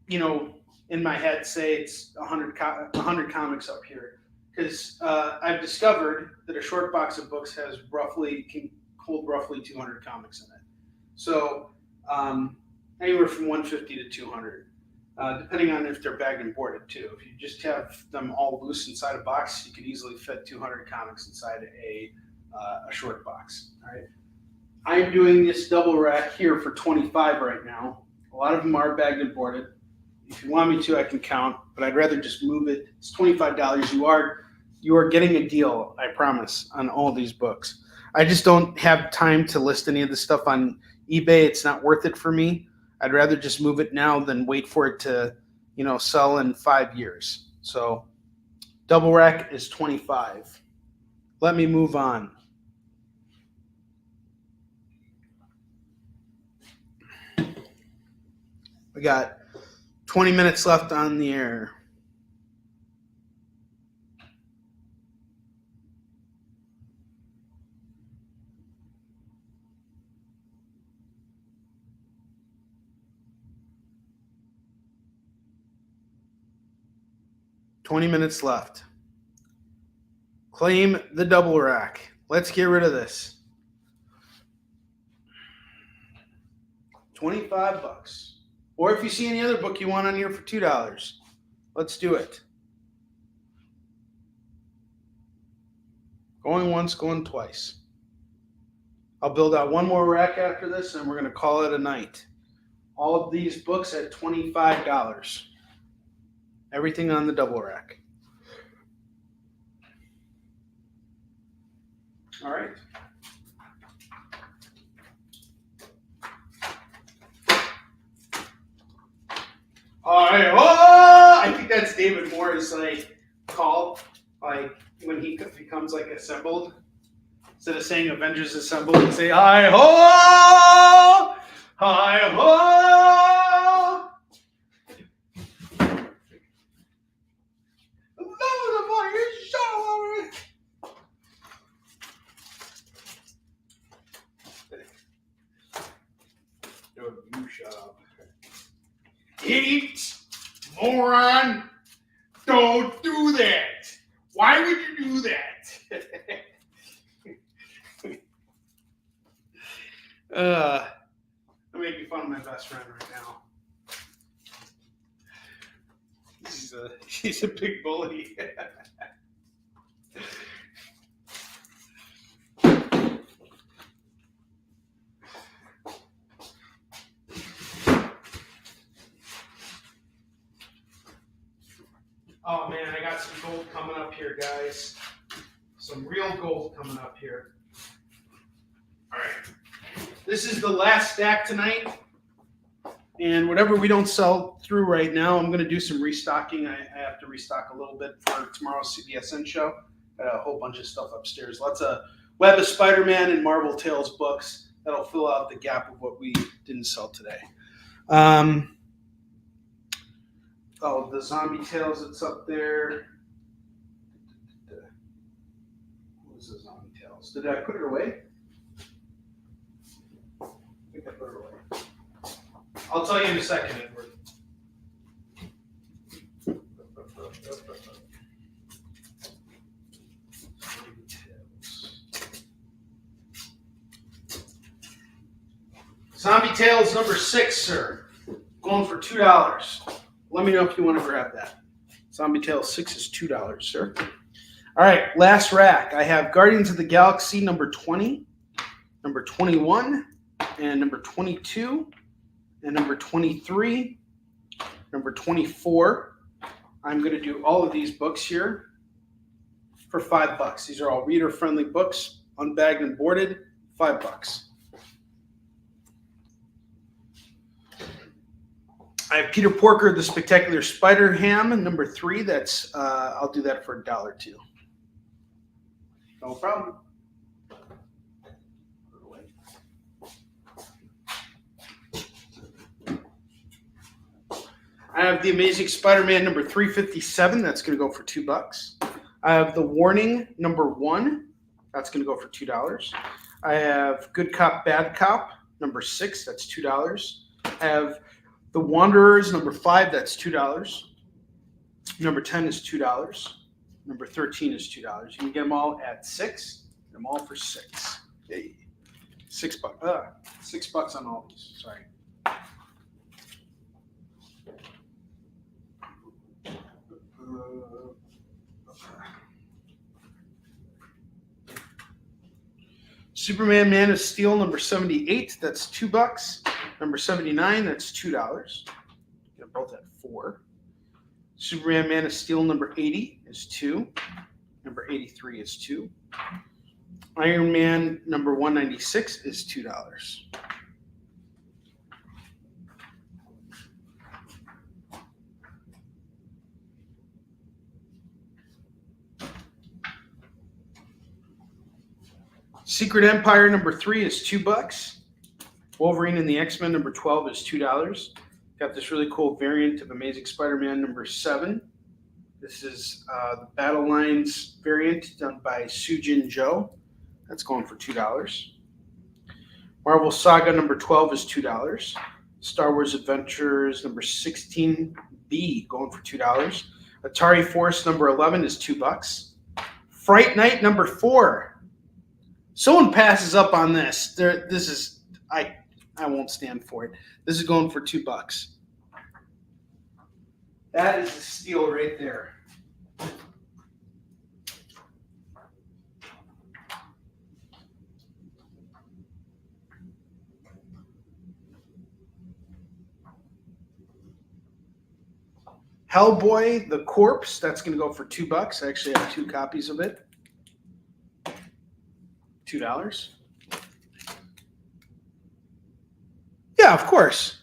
in my head say it's 100 comics up here. Because I've discovered that a short box of books can hold roughly 200 comics in it. So anywhere from 150 to 200. Depending on if they're bagged and boarded too. If you just have them all loose inside a box, you could easily fit 200 comics inside a short box. All right. I'm doing this double rack here for $25 right now. A lot of them are bagged and boarded. If you want me to, I can count, but I'd rather just move it. It's $25. You are getting a deal, I promise, on all these books. I just don't have time to list any of this stuff on eBay. It's not worth it for me. I'd rather just move it now than wait for it to, sell in 5 years. So double rack is $25. Let me move on. We got 20 minutes left on the air. $20 left. Claim the double rack. Let's get rid of this. $25. Or if you see any other book you want on here for $2, let's do it. Going once, going twice. I'll build out one more rack after this, and we're going to call it a night. All of these books at $25. Everything on the double rack. All right. I think that's David Moore's call, when he becomes assembled. Instead of saying Avengers Assemble, he'd say hi ho, hi ho. You shut up. Idiot, moron, don't do that. Why would you do that? I'm making fun of my best friend right now. He's a big bully. Oh man, I got some gold coming up here, guys. Some real gold coming up here. All right. This is the last stack tonight. And whatever we don't sell through right now, I'm going to do some restocking. I have to restock a little bit for tomorrow's CBSN show. Got a whole bunch of stuff upstairs. Lots of Web of Spider-Man and Marvel Tales books that'll fill out the gap of what we didn't sell today. The Zombie Tales that's up there. What is the Zombie Tales? Did I put it away? I think I put it away. I'll tell you in a second, Edward. Zombie Tales number 6, sir. Going for $2. Let me know if you want to grab that. Zombie Tales 6 is $2, sir. All right, last rack. I have Guardians of the Galaxy number 20, number 21, and number 22, and number 23, number 24. I'm going to do all of these books here for $5. These are all reader-friendly books, unbagged and boarded, $5. I have Peter Porker, The Spectacular Spider-Ham, number 3. That's I'll do that for $1 too. No problem. I have The Amazing Spider-Man number 357. That's going to go for $2. I have The Warning #1. That's going to go for $2. I have Good Cop, Bad Cop #6. That's $2. I have The Wanderers #5. That's $2. #10 is $2. #13 is $2. You can get them all at $6. Get them all for $6. Hey, $6. $6 on all these. Sorry. Superman Man of Steel #78. That's $2. #79. That's $2. Get them both at $4. Superman Man of Steel #80 is $2. #83 is $2. Iron Man #196 is $2. Secret Empire #3 is $2. Wolverine and the X-Men #12 is $2. Got this really cool variant of Amazing Spider-Man #7. This is the Battle Lines variant done by Sujin Joe. That's going for $2. Marvel Saga #12 is $2. Star Wars Adventures #16B going for $2. Atari Force #11 is $2. Fright Night #4. Someone passes up on this. This is I won't stand for it. This is going for $2. That is a steal right there. Hellboy, The Corpse. That's going to go for $2. I actually have 2 copies of it. $2. Yeah, of course.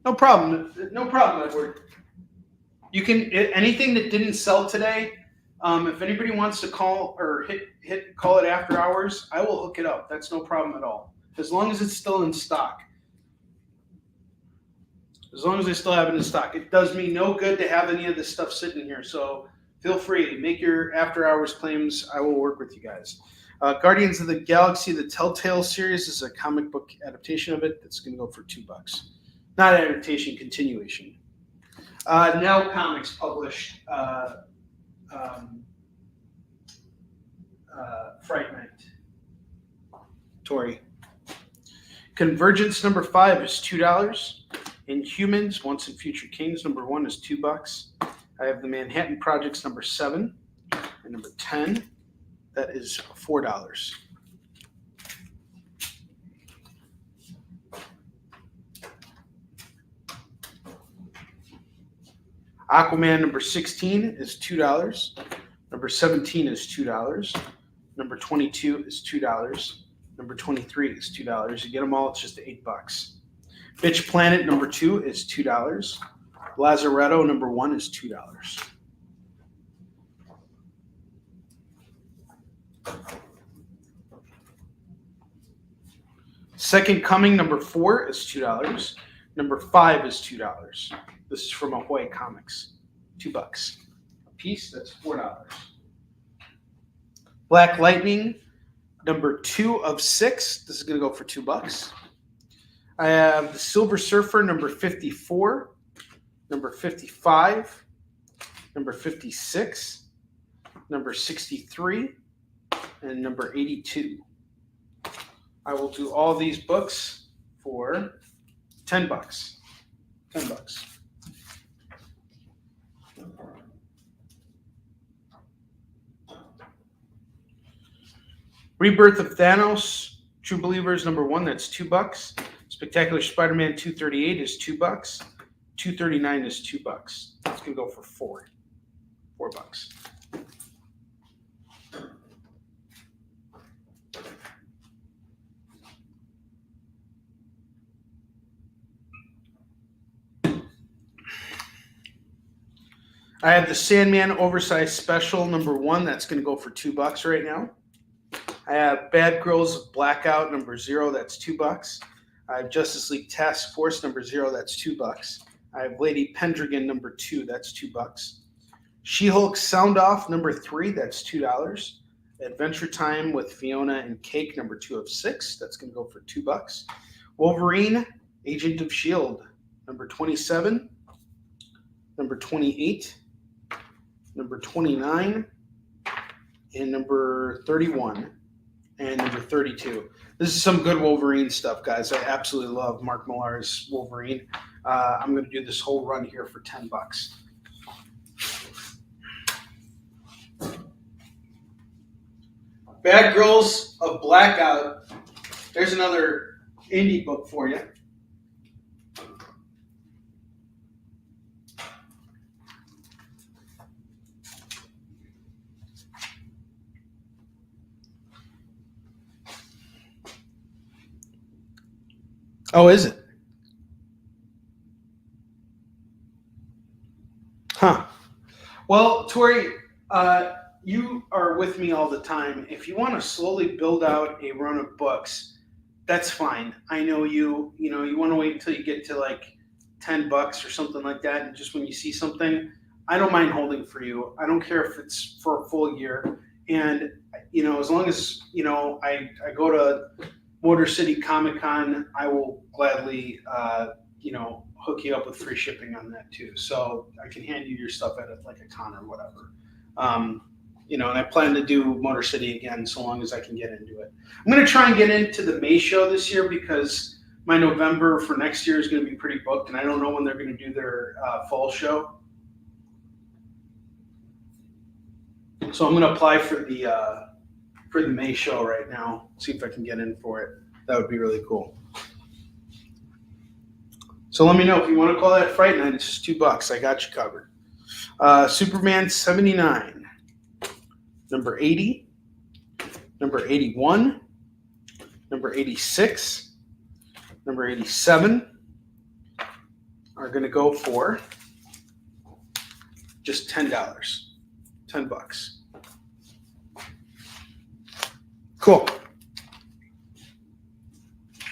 No problem. No problem, Edward. You can anything that didn't sell today. If anybody wants to call or call it after hours, I will hook it up. That's no problem at all. As long as it's still in stock. As long as I still have it in stock. It does me no good to have any of this stuff sitting here. So feel free. Make your after hours claims. I will work with you guys. Guardians of the Galaxy, the Telltale series, is a comic book adaptation of it. That's going to go for $2. Not adaptation, continuation. Now Comics published Fright Night. Tori. Convergence #5 is $2. Inhumans, Once and Future Kings #1 is $2. I have the Manhattan Projects #7 and #10. That is $4. Aquaman #16 is $2. #17 is $2. #22 is $2. #23 is $2. You get them all, it's just $8. Bitch Planet #2 is $2. Lazaretto #1 is $2. Second Coming #4 is $2. #5 is $2. This is from Ahoy Comics. $2 a piece. That's $4. Black Lightning #2 of 6. This is going to go for $2. I have the Silver Surfer #54, #55, #56, #63, and #82. I will do all these books for $10. $10. Rebirth of Thanos, True Believers #1. That's $2. Spectacular Spider-Man 238 is $2. 239 is $2. It's gonna go for $4. I have the Sandman Oversized Special #1. That's going to go for $2 right now. I have Bad Girls Blackout #0. That's $2. I have Justice League Task Force #0. That's $2. I have Lady Pendragon #2. That's $2. She-Hulk Sound Off number 3, that's $2. Adventure Time with Fiona and Cake number 2 of 6, that's going to go for $2. Wolverine Agent of Shield number 27, number 28, number 29, and number 31, and number 32. This is some good Wolverine stuff, guys. I absolutely love Mark Millar's Wolverine. I'm going to do this whole run here for $10. Bad Girls of Blackout. There's another indie book for you. Oh, is it? Huh. Well, Tori, you are with me all the time. If you want to slowly build out a run of books, that's fine. I know you want to wait until you get to like $10 or something like that. And just when you see something, I don't mind holding for you. I don't care if it's for a full year. And, as long as, I go to Motor City Comic Con, I will gladly, hook you up with free shipping on that too. So I can hand you your stuff at like a con or whatever. And I plan to do Motor City again so long as I can get into it. I'm going to try and get into the May show this year because my November for next year is going to be pretty booked, and I don't know when they're going to do their fall show. So I'm going to apply for the May show right now, see if I can get in for it. That would be really cool. So let me know if you want to call that Fright Night. It's just $2. I got you covered. Superman 79, number 80, number 81, number 86, number 87 are going to go for just $10. $10. Cool.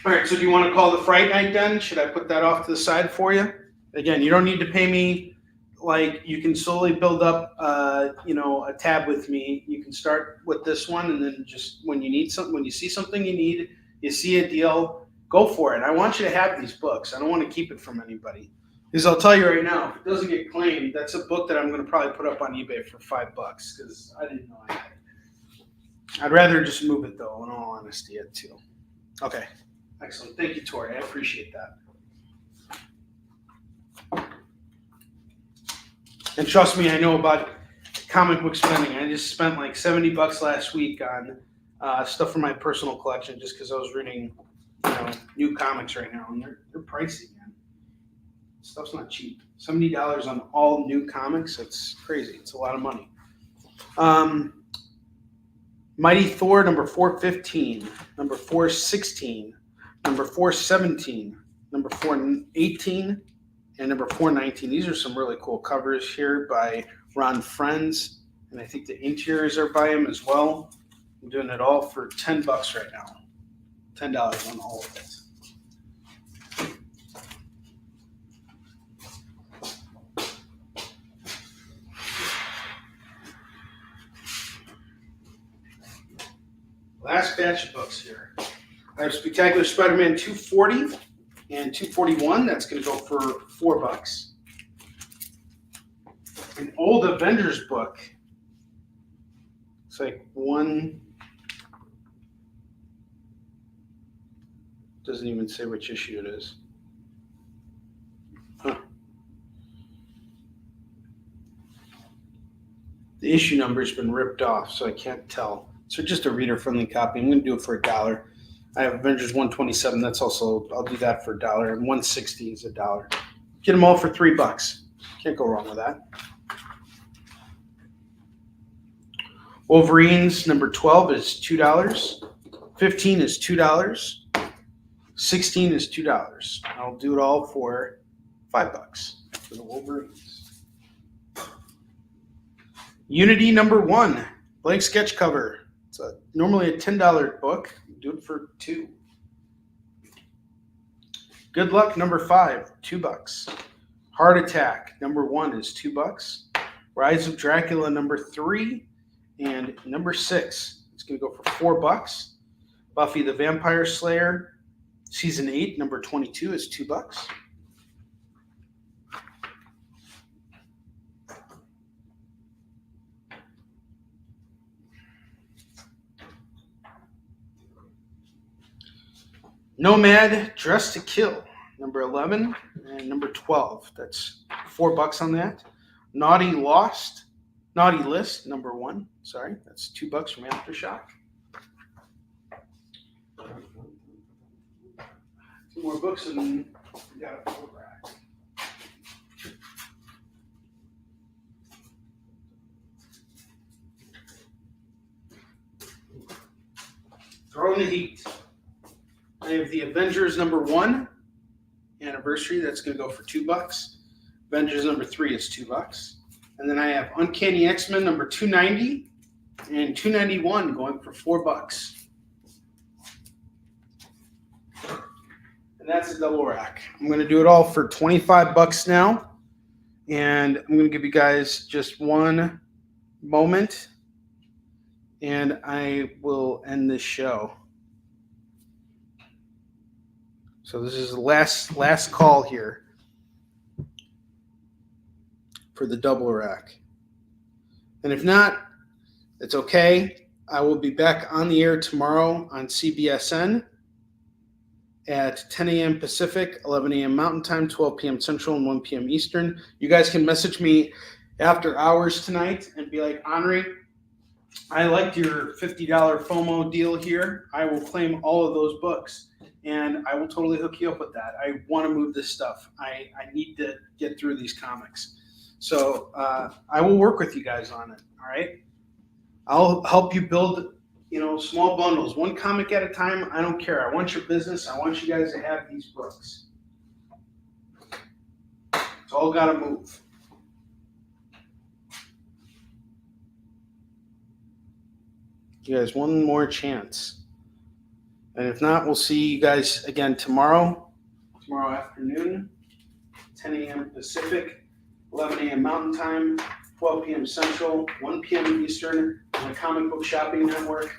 All right, so do you want to call the Fright Night then? Should I put that off to the side for you? Again, you don't need to pay me. Like, you can slowly build up, a tab with me. You can start with this one, and then just when you see something you need, you see a deal, go for it. I want you to have these books. I don't want to keep it from anybody. Because I'll tell you right now, if it doesn't get claimed, that's a book that I'm going to probably put up on eBay for $5 because I didn't know I had it. I'd rather just move it, though, in all honesty, too. Okay. Excellent. Thank you, Tori. I appreciate that. And trust me, I know about comic book spending. I just spent like $70 last week on stuff for my personal collection just because I was reading, new comics right now, and they're pricey, man. Stuff's not cheap. $70 on all new comics. That's crazy. It's a lot of money. Mighty Thor number 415, number 416, number 417, number 418, and number 419. These are some really cool covers here by Ron Friends, and I think the interiors are by him as well. I'm doing it all for $10 right now. $10 on all of it. Last batch of books here. I have Spectacular Spider-Man 240 and 241. That's going to go for $4. An old Avengers book. It's like one. Doesn't even say which issue it is. Huh. The issue number has been ripped off, so I can't tell. So just a reader-friendly copy. I'm going to do it for $1. I have Avengers 127. That's also, I'll do that for $1. And 160 is $1. Get them all for $3. Can't go wrong with that. Wolverines number 12 is $2. 15 is $2. 16 is $2. I'll do it all for $5 for the Wolverines. Unity number 1, blank sketch cover. It's normally a $10 book. Do it for $2. Good Luck number 5, $2. Heart Attack number 1 is $2. Rise of Dracula number 3 and number 6. It's going to go for $4. Buffy the Vampire Slayer season 8 number 22 is $2. Nomad Dress to Kill number 11 and number 12. That's $4 on that. Naughty List number 1. Sorry, that's $2 from Aftershock. 2 more books and we got a full rack. Throwing the heat. I have the Avengers number 1 anniversary. That's going to go for $2. Avengers number 3 is $2. And then I have Uncanny X-Men number 290 and 291 going for $4. And that's a double rack. I'm going to do it all for $25 now. And I'm going to give you guys just one moment. And I will end this show. So this is the last call here for the double rack. And if not, it's okay. I will be back on the air tomorrow on CBSN at 10 a.m. Pacific, 11 a.m. Mountain Time, 12 p.m. Central, and 1 p.m. Eastern. You guys can message me after hours tonight and be like, Onrie, I liked your $50 FOMO deal here. I will claim all of those books. And I will totally hook you up with that. I want to move this stuff. I need to get through these comics. So I will work with you guys on it, all right? I'll help you build, small bundles. One comic at a time, I don't care. I want your business. I want you guys to have these books. It's all got to move. You guys, one more chance. And if not, we'll see you guys again tomorrow afternoon, 10 a.m. Pacific, 11 a.m. Mountain Time, 12 p.m. Central, 1 p.m. Eastern on the Comic Book Shopping Network.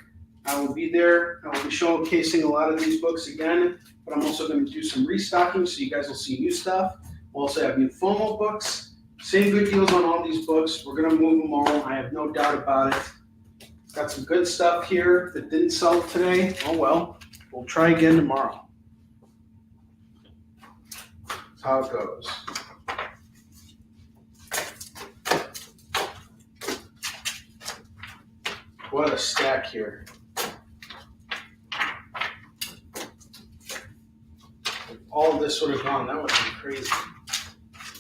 I will be there. I will be showcasing a lot of these books again, but I'm also going to do some restocking so you guys will see new stuff. We'll also have new FOMO books. Same good deals on all these books. We're going to move them all. I have no doubt about it. Got some good stuff here that didn't sell today. Oh, well. We'll try again tomorrow. That's how it goes. What a stack here. If all of this would have gone, that would have been crazy.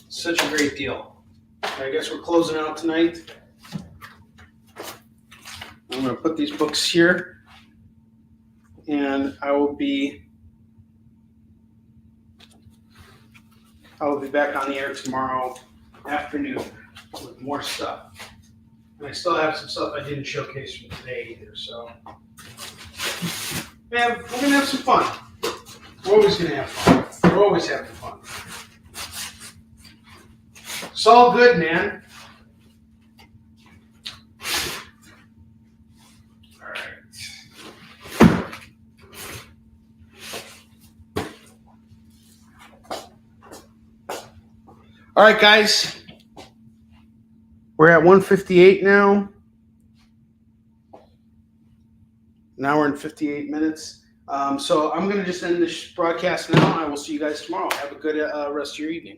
Such a great deal. I guess we're closing out tonight. I'm going to put these books here. And I will be back on the air tomorrow afternoon with more stuff. And I still have some stuff I didn't showcase from today either. So, man, we're gonna have some fun. We're always gonna have fun. We're always having fun. It's all good, man. All right, guys, we're at 1:58 now. Now we're in 58 minutes. So I'm going to just end this broadcast now. I will see you guys tomorrow. Have a good rest of your evening.